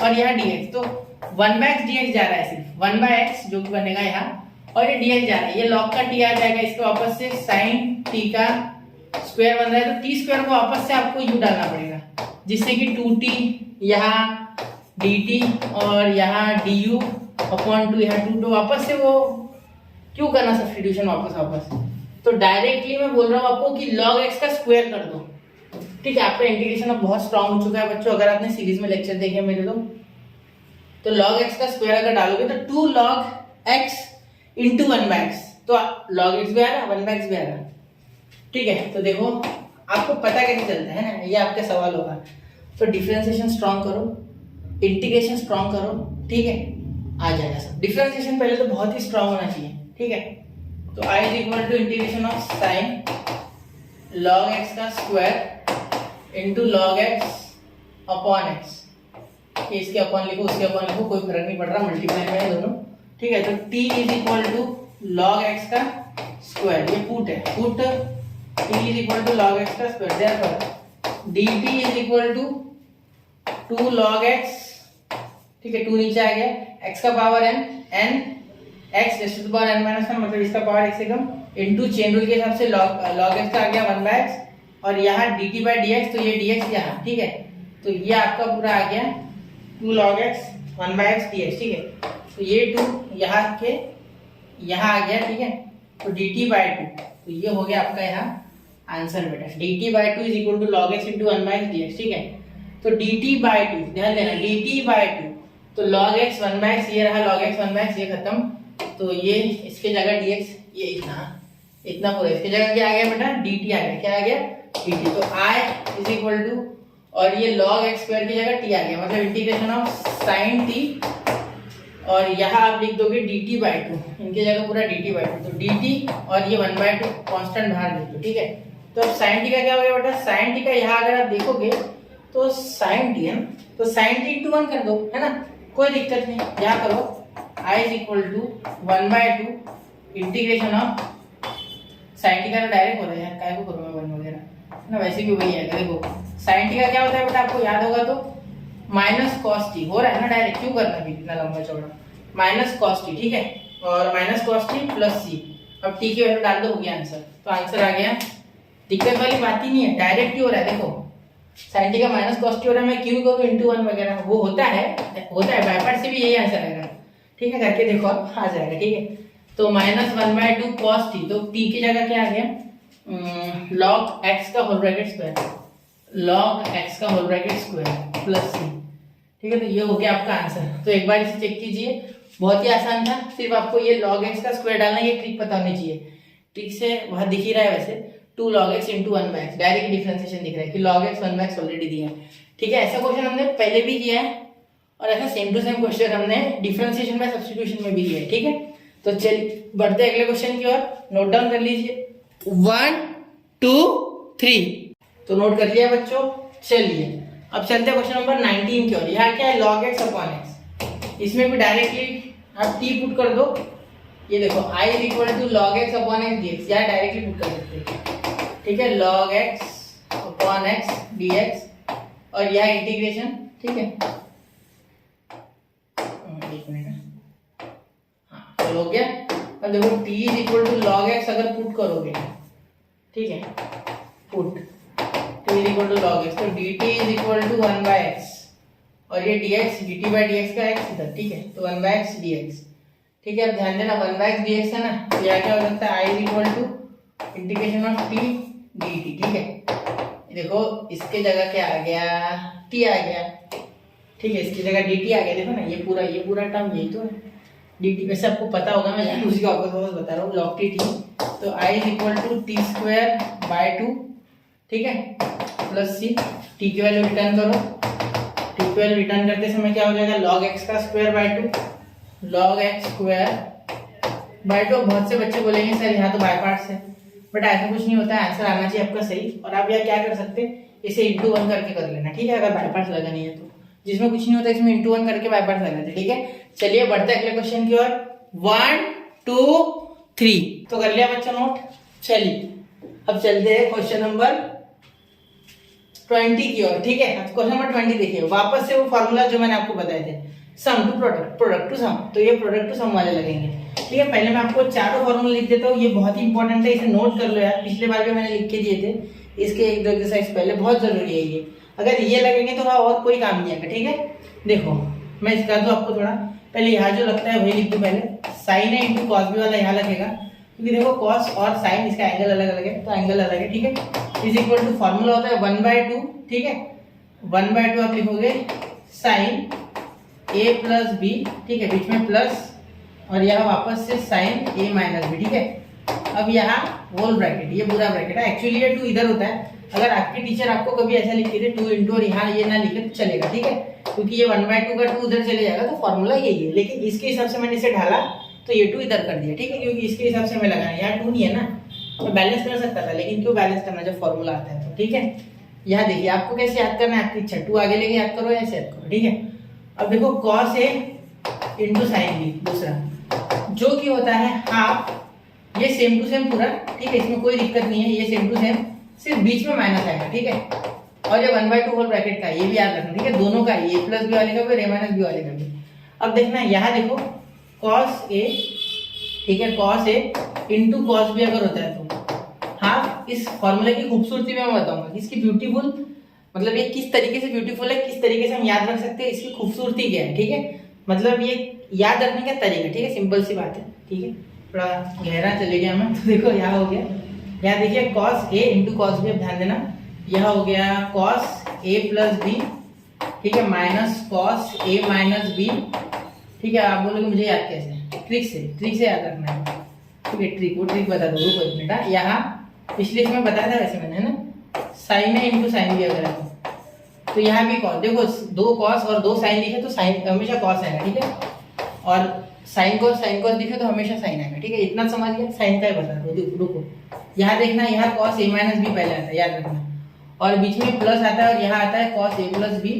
और यहाँ dx, तो 1/x dx जा रहा है सिर्फ 1/x, जो कि बनेगा यहाँ और ये dx जा रहा है, ये log का t आ जाएगा, इसके वापस से sin t का स्क्वायर बन रहा है, तो t स्क्वायर को वापस से आपको u डालना पड़ेगा, जिससे कि 2t यहाँ dt और यहाँ du अपॉन 2 यहाँ 2, तो वापस से वो क्यों करना सब्स्टिट्यूशन वापस। तो डायरेक्टली मैं बोल रहा हूँ आपको कि log x का स्क्वायर कर दो, ठीक है। आपका इंटीग्रेशन अब बहुत स्ट्रांग हो चुका है बच्चों, अगर आपने सीरीज में लेक्चर देखे मेरे तो log x का स्क्वायर अगर डालोगे तो 2 log x इंटू 1/x, तो log x भी आ रहा 1/x भी आ रहा, ठीक है। तो देखो आपको पता कैसे चलता है ना, ये आपका सवाल होगा। तो डिफरेंशिएशन स्ट्रांग करो, इंटीग्रेशन स्ट्रांग करो, ठीक है, आ जाएगा सब। डिफरेंशिएशन पहले तो बहुत ही स्ट्रांग होना चाहिए, ठीक है। तो i is equal to integration of sine log x का square into log x upon x, इसके अपॉन लिखो उसके अपॉन लिखो, कोई फर्क नहीं पड़ रहा, मल्टीप्लाई में है दोनों, ठीक है। तो t is equal to log x का स्क्वायर, ये पुट है, put t is equal to log x का square, therefore dt is equal to 2 log x, ठीक है, 2 नीचे आ गया, x का power n x raise to the power n minus 1, मतलब इसका पावर x से कम, इनटू चेन रूल के हिसाब से log x का आ गया 1/x, और यहाँ dt बाय dx, तो ये dx यहाँ, ठीक है। तो ये आपका पूरा आ गया 2 log x 1/x dx, ठीक है। तो ये 2 यहाँ के यहाँ आ गया, ठीक है। तो dt बाय 2, तो ये हो गया आपका यहाँ आंसर बेटा, dt by 2 is equal to log x into 1/x dx, ठीक है। तो dt बाय 2, ध्यान देना, dt बाय 2, तो log x 1/x, ये रहा log x 1/x, ये खत्म, तो ये इसके जगह dx, ये इतना पूरा, इसके जगह क्या आ गया बेटा, dt आ गया, क्या आ गया, dt। तो i इज इक्वल टू, और ये log x स्क्वायर की जगह t आ गया, मतलब इंटीग्रेशन ऑफ sin t, और यहाँ आप लिख दोगे dt बाय 2, इनकी जगह पूरा dt बाय 2, तो dt और ये 1/2 कांस्टेंट बाहर लिख दो, ठीक है। तो अब sin t का क्या हो गया बेटा, sin t का यहाँ अगर आप देखोगे तो sin t है ना, तो sin t इंटू 1 कर दो, है ना, कोई दिक्कत नहीं, क्या करो, i is equal to 1/2 integration of sin t का डायरेक्ट हो रहा है यार, काय को करूँ मैं 1 वगैरह ना, वैसे भी वही है, देखो sin t का क्या होता है बेटा, आपको याद होगा तो माइनस cos t हो रहा है ना डायरेक्ट, क्यों करना भी इतना लंबा चौड़ा, माइनस cos t, ठीक है, और minus cos t plus c, अब t की वैल्यू डाल दो, हो गया आंसर। तो आंसर आ गया, दिक्कत वाली बात ही नहीं है, डायरेक्ट ही हो रहा है, देखो sin t का माइनस cos t हो रहा है, मैं क्यों करूँ इंटू 1 वगैरह, वो होता है बाय पार्ट से भी यही आंसर आएगा, ठीक है, करके देखो आप आ जाएगा, ठीक है। तो माइनस 1/2 cos t, तो t की जगह क्या आ गया, log x का whole bracket square, log x का whole bracket square plus c, ठीक है। तो ये हो गया आपका आंसर। तो एक बार इसे चेक कीजिए, बहुत ही आसान था, सिर्फ आपको ये log x का स्क्वायर डालना, ये ट्रिक पता होनी चाहिए, ट्रिक से वहाँ दिख ही रहा है वैसे, 2 log x into 1/x, direct differentiation दिख रहा है कि log x 1/x ऑलरेडी दिया है, ठीक है। ऐसा क्वेश्चन हमने पहले भी किया है, और ऐसा सेम टू सेम क्वेश्चन हमने डिफरेंशिएशन बाय सब्स्टिट्यूशन में भी किया है, ठीक है। तो चलिए बढ़ते हैं अगले क्वेश्चन की ओर, नोट डाउन कर लीजिए 1 2 3, तो नोट कर लिया बच्चों। चलिए अब चलते हैं क्वेश्चन नंबर 19 की ओर। यहाँ क्या है, log x अपॉन x, इसमें भी डायरेक्टली आप t पुट कर दो, ये देखो i is equal to log x upon x dx, यहाँ डायरेक्टली पुट कर सकते हैं, ठीक है, log x upon x dx, और यह इंटीग्रेशन, ठीक है, एक मिनट, हाँ तो हो गया। अब देखो t is equal to log x अगर पुट करोगे, ठीक है, put t is equal to log x, तो dt is equal to 1/x, और ये dx dt बाय dx का x इधर, ठीक है, तो 1/x dx, ठीक है। अब ध्यान देना 1/x dx है ना, तो यह क्या हो सकता है, i is equal to integration of t dt, ठीक है। देखो इसके जगह क्या आ गया, t आ गया, ठीक है, इसकी जगह dt आ गया, देखो ना ये पूरा टर्म यही तो है, dt, वैसे आपको पता होगा, मैं जानबूझ के आपको बता रहा हूँ, log t t, तो i is equal to t square by 2, ठीक है, प्लस c, t की वैल्यू रिटर्न करो, t की वैल्यू रिटर्न करते समय क्या हो जाएगा, log x का square by 2, log x square by 2। बहुत से बच्चे बोलेंगे सर यहाँ तो बाय पार्ट्स है, बट ऐसा कुछ नहीं होता है, आंसर आना चाहिए आपका सही। और आप यहाँ क्या कर सकते हैं, इसे इंटू 1 करके कर लेना, ठीक है, अगर बाय पार्ट्स लगा नहीं है तो, जिसमें कुछ नहीं होता इसमें इंटू 1 करके बाय पार्ट्स लगा लेते, ठीक है। चलिए बढ़ते अगले क्वेश्चन की ओर, 1 2 3, तो कर लिया बच्चा नोट। चलिए अब चलते हैं क्वेश्चन नंबर 20 की ओर, ठीक है। क्वेश्चन नंबर 20 देखिए, वापस से वो फॉर्मूला जो मैंने आपको बताए थे, सम to product, product to some, तो ये प्रोडक्ट टू सम वाले लगेंगे। ठीक है, पहले मैं आपको चारों फॉर्मूला लिख देता हूँ, ये बहुत ही इंपॉर्टेंट है, इसे नोट कर लो यार, पिछले बार भी मैंने लिख के दिए थे, इसके एक दो एक्सरसाइज पहले, बहुत जरूरी है ये, अगर ये लगेंगे तो वहाँ और कोई काम नहीं आएगा। ठीक है, देखो मैं इसका दूँ आपको थोड़ा, पहले यहाँ जो लगता है वही लिख दूँ, पहले साइन है इंटू कॉस बी वाला यहाँ लगेगा, क्योंकि देखो कॉस और साइन इसका एंगल अलग अलग है, तो एंगल अलग है। ठीक है, इज इक्वल टू फॉर्मूला होता है 1/2। ठीक है, 1/2 आप लिखोगे साइन ए प्लस बी, ठीक है, बीच में प्लस और यहाँ वापस से साइन ए माइनस बी। ठीक है, अब यहाँ होल ब्रैकेट, ये पूरा ब्रैकेट है, एक्चुअली ये 2 इधर होता है, अगर आपके टीचर आपको कभी ऐसा लिखते थे 2 इंटू और यहाँ ये ना लिखे तो चलेगा। ठीक है, क्योंकि ये 1/2 का 2 उधर चले जाएगा, तो फॉर्मूला यही है, लेकिन इसके हिसाब से मैंने इसे ढाला तो ये 2 इधर कर दिया। ठीक है, क्योंकि इसके हिसाब से हमें लगाना है, यहाँ 2 नहीं है ना, तो बैलेंस कर सकता था, लेकिन क्यों बैलेंस करना जब फॉर्मूला आता है तो। ठीक है, यहाँ देखिए आपको कैसे याद करना है, आपकी इच्छा, 2 आगे लेके याद करो, ऐसे याद करो। ठीक है, अब देखो cos A into sine B दूसरा, जो कि होता है हाफ, ये सेम टू सेम पूरा। ठीक है, इसमें कोई दिक्कत नहीं है, ये सेम टू सेम, सिर्फ बीच में माइनस आएगा। ठीक है, और ये 1/2 होल ब्रैकेट का, ये भी याद रखना। ठीक है, दोनों का, ए प्लस बी वाले का भी, ए माइनस बी वाले का भी। अब देखना यहाँ देखो कॉस ए, ठीक है, cos A into cos B अगर होता है तो हाफ, इस फॉर्मूले की खूबसूरती में मैं बताऊंगा, इसकी ब्यूटीफुल, मतलब ये किस तरीके से ब्यूटीफुल है, किस तरीके से हम याद रख सकते हैं, इसकी खूबसूरती क्या है। ठीक है, मतलब ये याद रखने का तरीका। ठीक है, सिंपल सी बात है। ठीक है, थोड़ा गहरा चले गया मैं, तो देखो यहाँ हो गया, यहाँ देखिए cos A into cos B, अब ध्यान देना, यह हो गया कॉस ए प्लस बी, ठीक है, minus cos A minus B. ठीक है, आप बोलोगे मुझे याद कैसे, ट्रिक से याद रखना है। ठीक है, वो ट्रिक बता दो, रुको एक मिनट। यहाँ पिछले में बताया था वैसे मैंने, है ना, साइन ए इंटू साइन बी अगर है तो यहाँ भी कॉस, देखो 2 कॉस और 2 साइन दिखे तो साइन हमेशा कॉस आएगा। ठीक है, और साइन कॉस दिखे तो हमेशा साइन आएगा। ठीक है, इतना समझ गया, साइन का ही बता दो। रुको, यहाँ देखना, यहाँ कॉस ए माइनस बी पहले आता है, याद रखना, और बीच में प्लस आता है, और यहाँ आता है कॉस ए प्लस बी।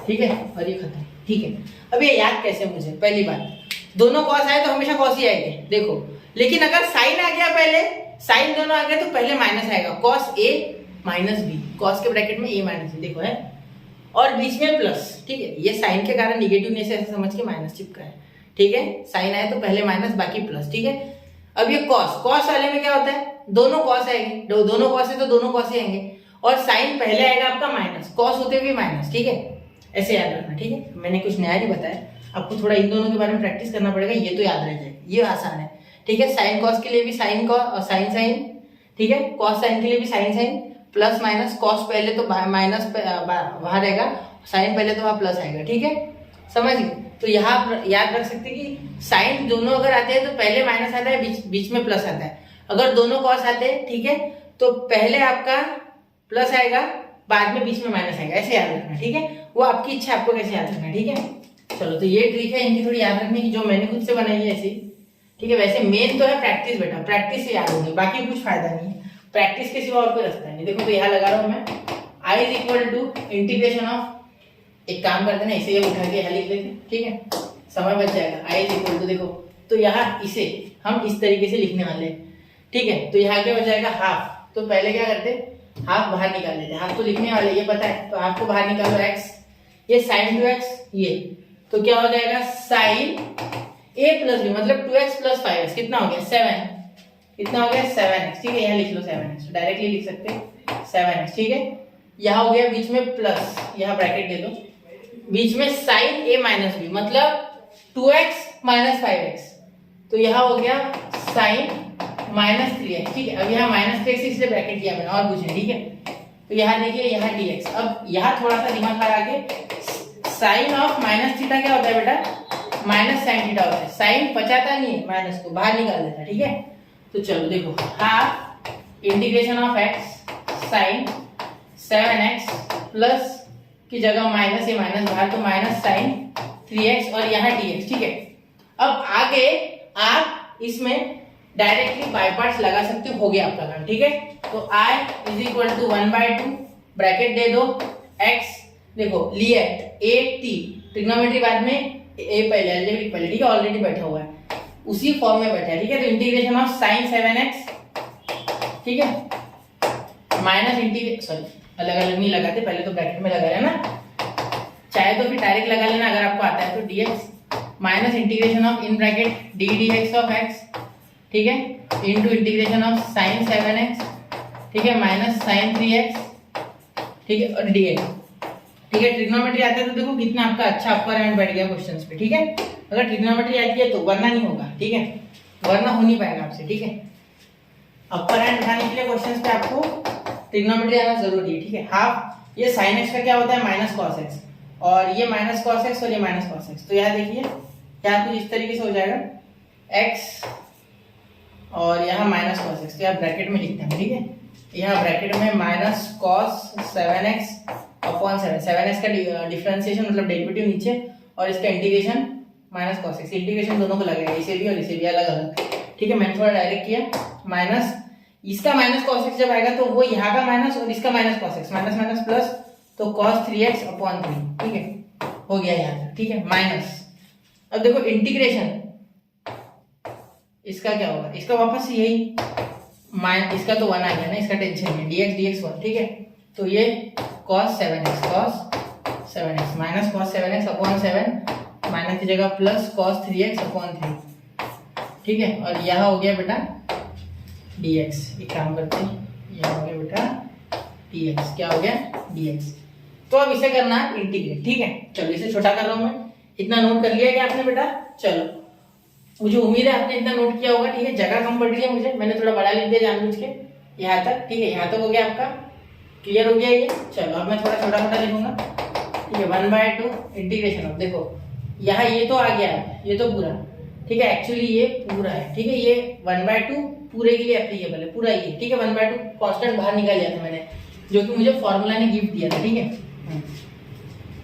ठीक है, और ये खत्म। ठीक है, अब ये याद कैसे मुझे, पहली बात, दोनों कॉस आए तो हमेशा कॉस ही आएंगे, देखो, लेकिन अगर साइन आ गया पहले, साइन दोनों आ गए तो पहले माइनस आएगा, cos A minus B, cos के ब्रैकेट में ए माइनस बी, देखो है, और बीच में प्लस। ठीक है, ये साइन के कारण निगेटिव से ऐसे समझ के माइनस चिपका है। ठीक है, साइन आए तो पहले माइनस, बाकी प्लस। ठीक है, अब ये कॉस वाले में क्या होता है, दोनों कॉस आएंगे, दोनों कॉस है तो दोनों कॉस ही आएंगे, और साइन पहले आएगा आपका माइनस, कॉस होते हुए माइनस। ठीक है, ऐसे याद रखना। ठीक है, मैंने कुछ नया नहीं बताया, आपको थोड़ा इन दोनों के बारे में प्रैक्टिस करना पड़ेगा, ये तो याद रह जाएगा, ये आसान है। ठीक है, साइन कॉस के लिए भी साइन कॉस और साइन। ठीक है, कॉस साइन के लिए भी साइन, प्लस माइनस, कॉस पहले तो माइनस वहां रहेगा, साइन पहले तो वहां प्लस आएगा। ठीक है, समझ गए, तो यहाँ याद रख सकते कि साइन दोनों अगर आते हैं तो पहले माइनस आता है, बीच में प्लस आता है, अगर दोनों कॉस आते हैं, ठीक है, तो पहले आपका प्लस आएगा, बाद में बीच में माइनस आएगा, ऐसे याद रखना। ठीक है, वो आपकी इच्छा, आपको कैसे याद रखना है। ठीक है, चलो, तो ये ट्रिक है इनकी थोड़ी याद रखने की, जो मैंने खुद से बनाई है ऐसी। ठीक है, वैसे मेन तो है प्रैक्टिस बेटा, प्रैक्टिस से याद होगी, बाकी कुछ फायदा नहीं है, प्रैक्टिस के सिवा और कोई रास्ता नहीं। देखो, तो यहाँ लगा रहा हूँ मैं, I is equal to integration of, एक काम करते ना, इसे ये उठा के यहाँ लिख लेते। ठीक है, समय बच जाएगा, आई इज इक्वल टू, देखो तो यहाँ इसे हम इस तरीके से लिखने वाले हैं। ठीक है, तो यहाँ क्या हो जाएगा, हाफ, तो पहले क्या करते, हाफ बाहर निकाल लेते, हाफ तो लिखने वाले, ये पता है, तो हाफ को बाहर निकालो, एक्स, ये साइन 2x, ये तो क्या हो जाएगा, साइन a प्लस बी, मतलब 2x प्लस 5x, कितना हो गया 7, कितना हो गया 7x। ठीक है, यहाँ लिख लो 7x, डायरेक्टली लिख सकते हैं 7x। ठीक है, यहाँ हो गया बीच में प्लस, यहाँ ब्रैकेट दे दो, बीच में साइन a माइनस बी, मतलब 2x माइनस 5x, तो यहाँ हो गया साइन माइनस 3x। ठीक है, अब यहाँ माइनस 3x इसलिए ब्रैकेट किया मैंने, और कुछ नहीं। ठीक है, तो यहाँ देखिए, यहाँ dx, अब यहाँ थोड़ा सा दिमाग लगा के, साइन ऑफ माइनस थीटा क्या होता है बेटा, माइनस साइन थीटा होता है, साइन बचाता नहीं है, माइनस को बाहर निकाल देता है। ठीक है, तो चलो देखो, half integration of x sine 7x plus की जगह माइनस, ये माइनस बाहर, तो माइनस साइन 3x, और यहाँ dx। ठीक है, अब आगे आप इसमें डायरेक्टली बाय पार्ट्स लगा सकते हो गया आपका काम। ठीक है, तो i is equal to 1/2, bracket दे दो, x देखो लिया a t, ट्रिग्नोमेट्री बाद में a पहले, अलजेब्रिक पहले। ठीक है, ऑलरेडी बैठा हुआ है, उसी फॉर्म में बैठा है। ठीक है, तो इंटीग्रेशन ऑफ साइन 7x, ठीक है, माइनस इंटीग्रेशन, सॉरी अलग अलग नहीं लगाते, पहले तो ब्रैकेट में लगा लेना, चाहे तो फिर डायरेक्ट लगा लेना अगर आपको आता है तो, dx minus integration of in bracket D D x of x, ठीक है, into integration of sign 7x, ठीक है, माइनस साइन 3x, ठीक है, और डी एक्स, ठीक है। ट्रिग्नोमेट्री आता है तो देखो कितना आपका अच्छा अपर एंड बैठ गया क्वेश्चंस पे, ठीक है। अगर ट्रिग्नोमेट्री आती है तो वरना नहीं होगा, ठीक है, वरना हो नहीं पाएगा आपसे, ठीक है। अपर एंड उठाने के लिए क्वेश्चंस पे आपको ट्रिग्नोमेट्री आना जरूरी है, ठीक है। हाफ ये sin x का क्या होता है माइनस cos x, और ये माइनस cos x और ये माइनस cos x, तो यहाँ देखिए यहाँ कुछ इस तरीके से हो जाएगा x और यहाँ माइनस cos x, तो यहाँ ब्रैकेट में लिखते हैं, ठीक है। यहाँ ब्रैकेट में minus cos 7x upon 7x का डिफरेंशिएशन मतलब डेरिवेटिव नीचे, और इसका integration minus cos x, integration दोनों को लगेगा, इसे भी और इसे भी अलग अलग, ठीक है। मैंने थोड़ा डायरेक्ट किया, माइनस इसका माइनस cos x जब आएगा तो वो यहाँ का माइनस और इसका minus cos x, minus minus plus, तो cos 3x अपॉन 3, ठीक है, हो गया यहाँ तक, ठीक है, माइनस। अब देखो इंटीग्रेशन इसका क्या होगा, इसका वापस यही माइनस, इसका तो 1 आ गया ना, इसका टेंशन नहीं, dx 1, ठीक है। तो ये cos 7x minus cos 7x upon 7, minus की जगह प्लस cos 3x अपॉन 3, ठीक है। और यहाँ हो गया बेटा dx, एक काम करते हैं, यहाँ हो गया बेटा dx, क्या हो गया dx। तो अब इसे करना है इंटीग्रेट, ठीक है। चलो इसे छोटा कर रहा हूँ मैं, इतना नोट कर लिया क्या आपने बेटा? चलो मुझे उम्मीद है आपने इतना नोट किया होगा, ठीक है। जगह कम पड़ रही है मुझे, मैंने थोड़ा बड़ा लिख दिया जानबूझ के, यहाँ तक, ठीक है। यहाँ तक हो गया आपका, क्लियर हो गया ये। चलो अब मैं थोड़ा छोटा छोटा लिखूंगा, ठीक है। 1/2 इंटीग्रेशन ऑफ, देखो यहाँ ये तो आ गया है, ये तो पूरा, ठीक है, एक्चुअली ये पूरा है, ठीक है। ये 1/2 पूरे के लिए एप्लीकेबल है, पूरा ये, ठीक है। 1/2 कांस्टेंट बाहर निकाल लिया था मैंने, जो कि मुझे फॉर्मूला ने गिफ्ट दिया था, ठीक है।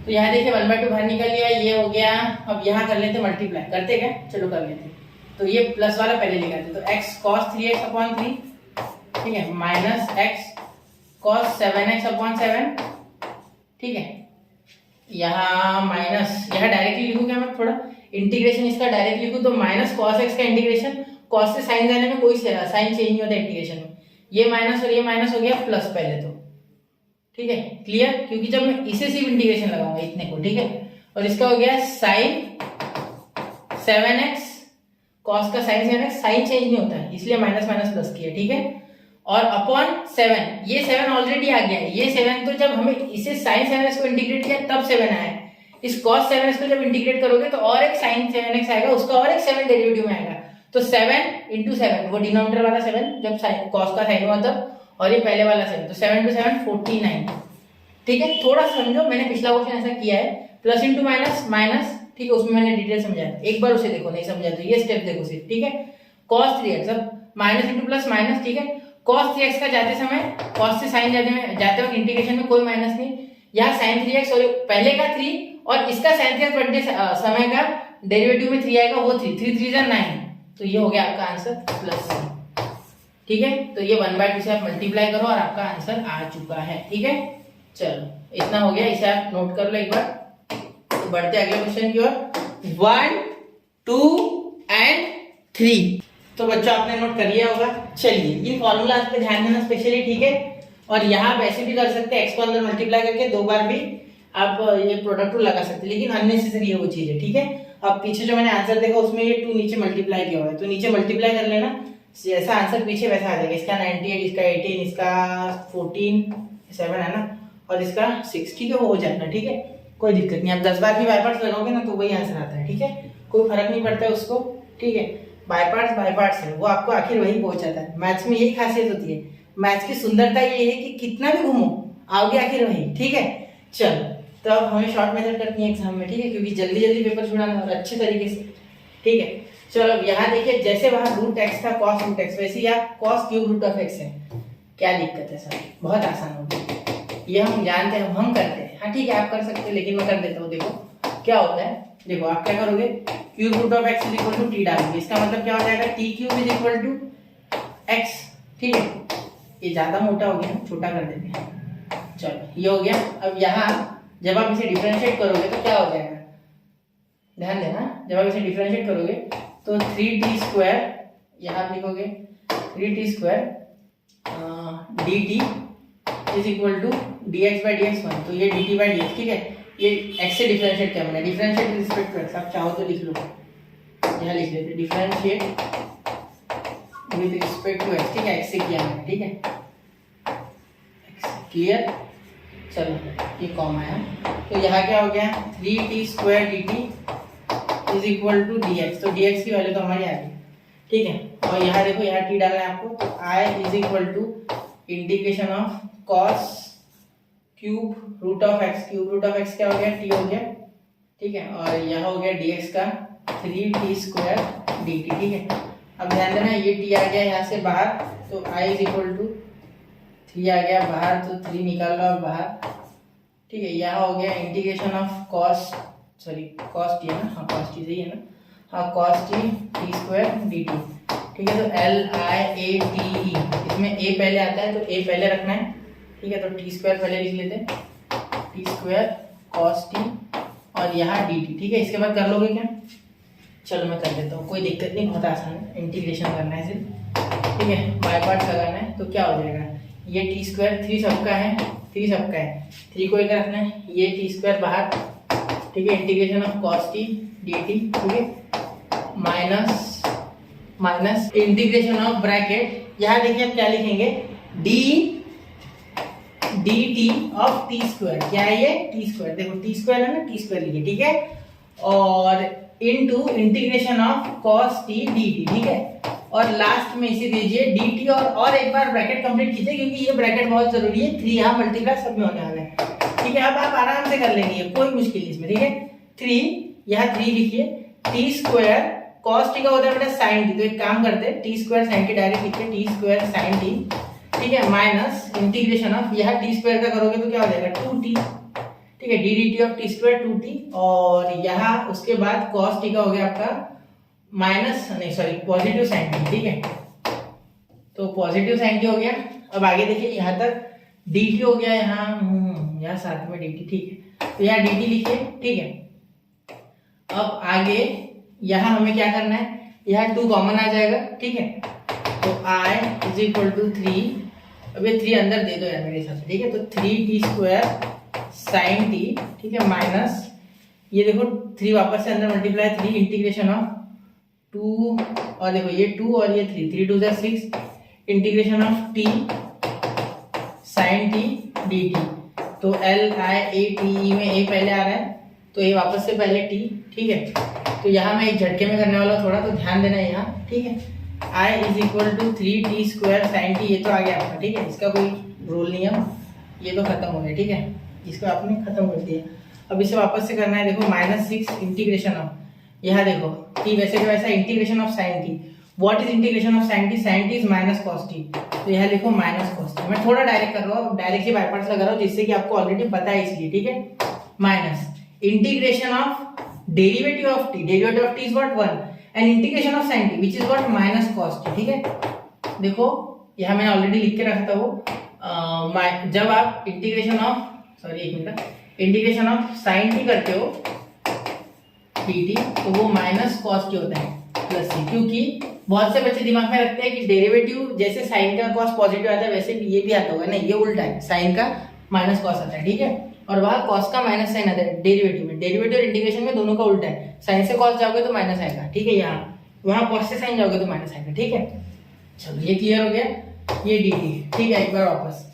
तो यहाँ देखिए 1/2 बाहर निकाल लिया, ये हो गया। अब यहाँ कर लेते मल्टीप्लाई, करते क्या, चलो कर लेते। तो ये प्लस वाला पहले लिखाते, तो x cos 3x अपॉन 3, ठीक है, minus x cos 7x upon 7, ठीक है। यहाँ माइनस, यहाँ डायरेक्टली लिखूं क्या मैं, थोड़ा इंटीग्रेशन इसका डायरेक्ट लिखूं तो माइनस cos x का इंटीग्रेशन, cos से साइन जाने में कोई साइन चेंज नहीं होता इंटीग्रेशन में, ये माइनस और ये माइनस हो गया प्लस पहले तो, ठीक है, क्लियर। क्योंकि जब मैं इसे सिर्फ इंटीग्रेशन लगाऊंगा इतने को, ठीक है। और इसका हो गया साइन 7x, cos का साइन 7x, साइन चेंज नहीं होता है इसलिए माइनस माइनस प्लस किया, ठीक है। और अपॉन 7, ये 7 ऑलरेडी आ गया है, ये 7 तो जब हमें इसे साइन 7x को इंटीग्रेट किया तब 7 आया। इस cos 7x को जब इंटीग्रेट करोगे तो और एक साइन 7x आएगा, उसका और एक 7 डेरिवेटिव में आएगा, तो 7 into 7, वो डिनोमिनेटर वाला 7 जब साइन cos का साइन हुआ तब, और ये पहले वाला 7, तो 7 into 7 49, ठीक है। थोड़ा समझो, मैंने पिछला क्वेश्चन ऐसा किया है, प्लस इंटू माइनस माइनस, ठीक है, उसमें मैंने डिटेल समझाया था, एक बार उसे देखो, नहीं समझा तो ये स्टेप देखो सिर्फ, ठीक है। cos 3x, अब माइनस इंटू प्लस माइनस, ठीक है। cos 3x का जाते समय, cos से साइन जाते वक्त इंटीग्रेशन में कोई माइनस नहीं, यहाँ sin 3x और पहले का 3 और इसका sin 3x बढ़ने समय का डेरिवेटिव में 3 आएगा, वो 3 3 3 9, तो ये हो गया आपका आंसर प्लस, ठीक है। तो ये 1/2 से आप मल्टीप्लाई करो और आपका आंसर आ चुका है, ठीक है। चलो इतना हो गया, इसे आप नोट कर लो एक बार। तो बढ़ते अगले क्वेश्चन की ओर, 1 2 एंड 3। तो बच्चों आपने नोट कर लिया होगा। चलिए इन फॉर्मूलाज पे ध्यान देना स्पेशली, ठीक है। और यहाँ आप ऐसे भी कर सकते हैं, x को अंदर मल्टीप्लाई करके 2 बार भी आप ये प्रोडक्ट लगा सकते हैं, लेकिन अननेसेसरी है वो चीज है, ठीक है। अब पीछे जो मैंने आंसर देखा उसमें ये 2 नीचे मल्टीप्लाई किया हुआ है, तो नीचे मल्टीप्लाई कर लेना, जैसा आंसर पीछे वैसा आ जाएगा। इसका 98, इसका 18, इसका 14 7 है ना, और इसका 6, ठीक है, वो हो जाएगा, ठीक है, कोई दिक्कत नहीं। आप 10 बार भी बाय पार्ट्स लगाओगे ना तो वही आंसर आता है, ठीक है, कोई फर्क नहीं पड़ता है उसको, ठीक है। बाय पार्ट्स है वो आपको आखिर वही पहुंचाता है। मैथ्स में यही खासियत होती है, मैथ्स की सुंदरता ये है कि कितना भी घूमो आओगे आखिर वही, ठीक है। चलो तो अब हमें शॉर्ट मेथड करनी है एग्जाम में, ठीक है, क्योंकि जल्दी जल्दी पेपर छुड़ाना और अच्छे तरीके से, ठीक है। चलो अब यहाँ देखिए, जैसे वहां रूट एक्स था cos रूट एक्स, वैसे यहाँ cos cube root of x है। क्या दिक्कत है सर, बहुत आसान होगा, ये हम जानते हैं, हम करते हैं, हाँ ठीक है आप कर सकते हैं, लेकिन मैं कर देता हूँ। देखो क्या होता है, देखो आप क्या करोगे, cube root of x is equal to t डालोगे, इसका मतलब क्या हो जाएगा, t cube is equal to x, ठीक है। ये ज्यादा मोटा हो गया, छोटा कर देते हैं। चलो ये हो गया। अब यहाँ जब आप इसे डिफरेंशिएट करोगे तो क्या हो जाएगा, ध्यान देना, जब आप इसे डिफरेंशिएट करोगे तो 3t², यहाँ आप लिखोगे 3t² dt is equal to dx/dx1, तो ये dt/dx, ठीक है। ये x से डिफरेंशिएट क्या बना, differentiate with respect to x, आप चाहो तो लिख लो, यहाँ लिख लेते differentiate with respect to x, ठीक है, x से किया मैंने, ठीक है, क्लियर। चलो ये कॉमा है, तो यहाँ क्या हो गया 3t² dt is equal to dx, तो dx की वैल्यू तो हमारी आ गई, ठीक है। और यहाँ देखो, यहाँ t डालना है आपको, तो i is equal to integration of cos cube root of x, cube root of x क्या हो गया, t हो गया, ठीक है, और यह हो गया dx का 3t² dt, ठीक है। अब ध्यान देना, ये t आ गया यहाँ से बाहर, तो i इज इक्वल टू 3 आ गया बाहर, तो 3 निकाल लो आप बाहर, ठीक है। यहाँ हो गया इंटीग्रेशन ऑफ cos t है ना, हाँ cos t सही है ना, हाँ cos t t² dt, ठीक है। तो LIATE, इसमें a पहले आता है तो a पहले रखना है, ठीक है, तो t² पहले लिख लेते हैं, t² cos t और यहाँ dt, ठीक है। इसके बाद कर लोगे क्या, चलो मैं कर देता हूँ, कोई दिक्कत नहीं, बहुत आसान है, इंटीग्रेशन करना है सिर्फ, ठीक है, बाय पार्ट्स लगाना है, तो क्या हो जाएगा, ये t², 3 सबका है, 3 सबका है, 3 को इधर रखना है, ये t² बाहर, ठीक है, integration of cos t dt, ठीक है, माइनस इंटीग्रेशन ऑफ ब्रैकेट, यहाँ देखिए आप क्या लिखेंगे, dt ऑफ t², क्या है ये t², देखो t² है ना, t² लिखिए, ठीक है, और into integration of cos t dt, ठीक है, और लास्ट में इसे दीजिए dt, और एक बार ब्रैकेट कंप्लीट कीजिए, क्योंकि ये ब्रैकेट बहुत जरूरी है, 3 यहाँ मल्टीप्लाई सब में होने वाला है, ठीक है। अब आप आराम से कर लेंगे, कोई मुश्किल नहीं इसमें, ठीक है। 3 यहाँ 3 लिखिए, t² cos t का होता है बेटा sin t, तो एक काम करते हैं t² sin t डायरेक्ट लिखिए, t² sin t, ठीक है, माइनस इंटीग्रेशन ऑफ, यहाँ t² का करोगे तो क्या हो जाएगा 2t, ठीक है, dt ऑफ t² 2t, और यहाँ उसके बाद cos t का हो गया आपका पॉजिटिव साइन t, ठीक है, तो पॉजिटिव साइन t हो गया। अब आगे देखिए, यहाँ तक dt हो गया, यहाँ साथ में dt, ठीक है, तो यहाँ dt लिखिए, ठीक है। अब आगे यहाँ हमें क्या करना है, यहाँ 2 कॉमन आ जाएगा, ठीक है, तो i इज इक्वल टू 3, अब ये 3 अंदर दे दो यार मेरे हिसाब से, ठीक है, तो 3t² sin t, ठीक है, माइनस ये देखो 3 वापस से अंदर मल्टीप्लाई, 3 इंटीग्रेशन ऑफ 2, और देखो ये 2 और ये 3 2 6, integration of t sin t dt, तो LIATE में a पहले आ रहा है, तो ये वापस से पहले t, ठीक है। तो यहाँ मैं एक झटके में करने वाला थोड़ा, तो ध्यान देना यहाँ, ठीक है। i is equal to 3t² sin t, ये तो आ गया आपका, ठीक है, इसका कोई रूल नहीं है, ये तो खत्म हो गया, ठीक है, इसको आपने खत्म कर दिया। अब इसे वापस से करना है, देखो -6 इंटीग्रेशन ऑफ, यहाँ देखो t वैसे का वैसा, integration of sin t, what is integration of sin t, sin t is minus cos t, तो यहाँ लिखो माइनस cos t, मैं थोड़ा डायरेक्ट कर रहा हूँ, डायरेक्टली बाय पार्ट्स लगा रहा हूँ, जिससे कि आपको ऑलरेडी पता है इसलिए, ठीक है, minus integration of derivative of t, derivative of t is what 1, and integration of sin t which is what minus cos t, ठीक है। देखो यहाँ मैंने ऑलरेडी लिख के रखा था वो, जब आप integration of integration of sin t करते हो dt, तो वो माइनस cos t होता है प्लस c, क्योंकि बहुत से बच्चे दिमाग में रखते हैं कि डेरिवेटिव जैसे sin का cos पॉजिटिव आता है वैसे ये भी आता होगा, नहीं, ये उल्टा है, sin का माइनस cos आता है, ठीक है, और वहाँ cos का माइनस साइन आता है डेरिवेटिव में, डेरिवेटिव और इंटीग्रेशन में दोनों का उल्टा है, साइन से cos जाओगे तो माइनस आएगा, ठीक है, यहाँ वहाँ cos से साइन जाओगे तो माइनस आएगा, ठीक है। चलो ये क्लियर हो गया, ये dt, ठीक है। एक बार वापस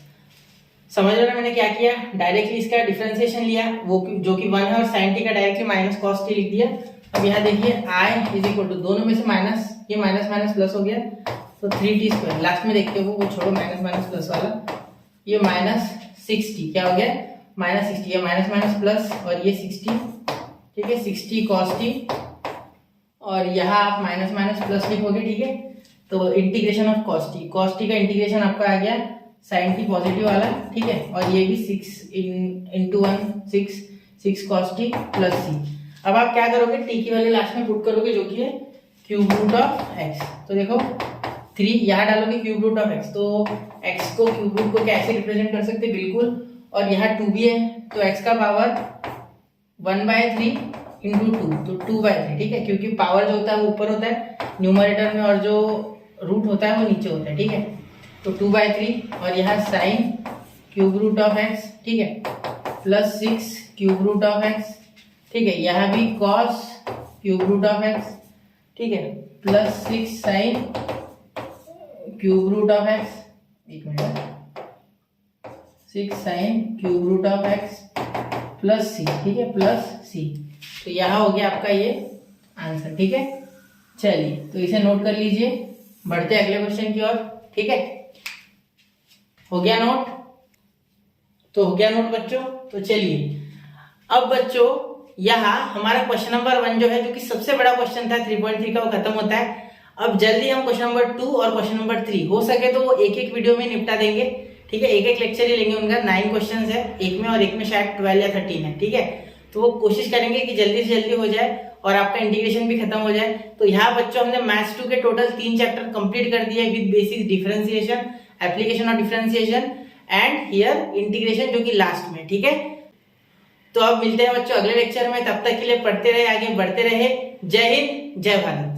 समझ रहे मैंने क्या किया, डायरेक्टली इसका डिफरेंशिएशन लिया, वो जो कि 1 है, और sin t का डायरेक्टली माइनस cos t लिख दिया। अब यहाँ देखिए i इज इक्वल टू, दोनों में से माइनस, ये माइनस माइनस प्लस हो गया, तो 3t², लास्ट में देखते हो वो छोड़ो, माइनस माइनस प्लस वाला, ये -60 क्या हो गया -60, ये माइनस माइनस प्लस, और ये 60, ठीक है, 60 cos t, और यहाँ आप माइनस माइनस प्लस लिखोगे, ठीक है, तो इंटीग्रेशन ऑफ cos t का इंटीग्रेशन आपका आ गया sin t पॉजिटिव वाला, ठीक है, और ये भी 6 into 1 6 cos t plus c। अब आप क्या करोगे, t की वैल्यू लास्ट में पुट करोगे, जो कि है क्यूब रूट ऑफ x, तो देखो 3 यहाँ डालोगे क्यूब रूट ऑफ x, तो x को क्यूब रूट को कैसे रिप्रेजेंट कर सकते, बिल्कुल, और यहाँ 2 भी है, तो x का पावर 1/3 into 2, तो 2/3, ठीक है, क्योंकि पावर जो होता है वो ऊपर होता है न्यूमरेटर में, और जो रूट होता है वो नीचे होता है, ठीक है, तो 2/3, और यहाँ sine cube root of x, ठीक है, plus 6 cube root of x, ठीक है, यहाँ भी cos cube root of x, ठीक है, plus 6 sine cube root of x, एक minute, 6 sine cube root of x plus c, ठीक है, प्लस सी। तो यहाँ हो गया आपका ये आंसर, ठीक है। चलिए तो इसे नोट कर लीजिए, बढ़ते अगले क्वेश्चन की ओर, ठीक है। हो गया नोट? तो हो गया नोट बच्चों। तो चलिए अब बच्चों यहाँ हमारा क्वेश्चन नंबर 1 जो है, जो कि सबसे बड़ा क्वेश्चन था 3.3 का, वो खत्म होता है। अब जल्दी हम क्वेश्चन नंबर 2 और क्वेश्चन नंबर 3 हो सके तो वो एक एक वीडियो में निपटा देंगे, ठीक है। एक एक लेक्चर ही लेंगे, उनका 9 क्वेश्चन है एक में, और एक में शायद 12 या 13 है, ठीक है। तो वो कोशिश करेंगे कि जल्दी से जल्दी हो जाए और आपका इंटीग्रेशन भी खत्म हो जाए। तो यहाँ बच्चों हमने मैथ्स 2 के टोटल 3 चैप्टर कंप्लीट कर दिए with basic differentiation, application of differentiation and here integration, जो कि लास्ट में, ठीक है। तो अब मिलते हैं बच्चों अगले लेक्चर में, तब तक के लिए पढ़ते रहे, आगे बढ़ते रहे। जय हिंद, जय भारत।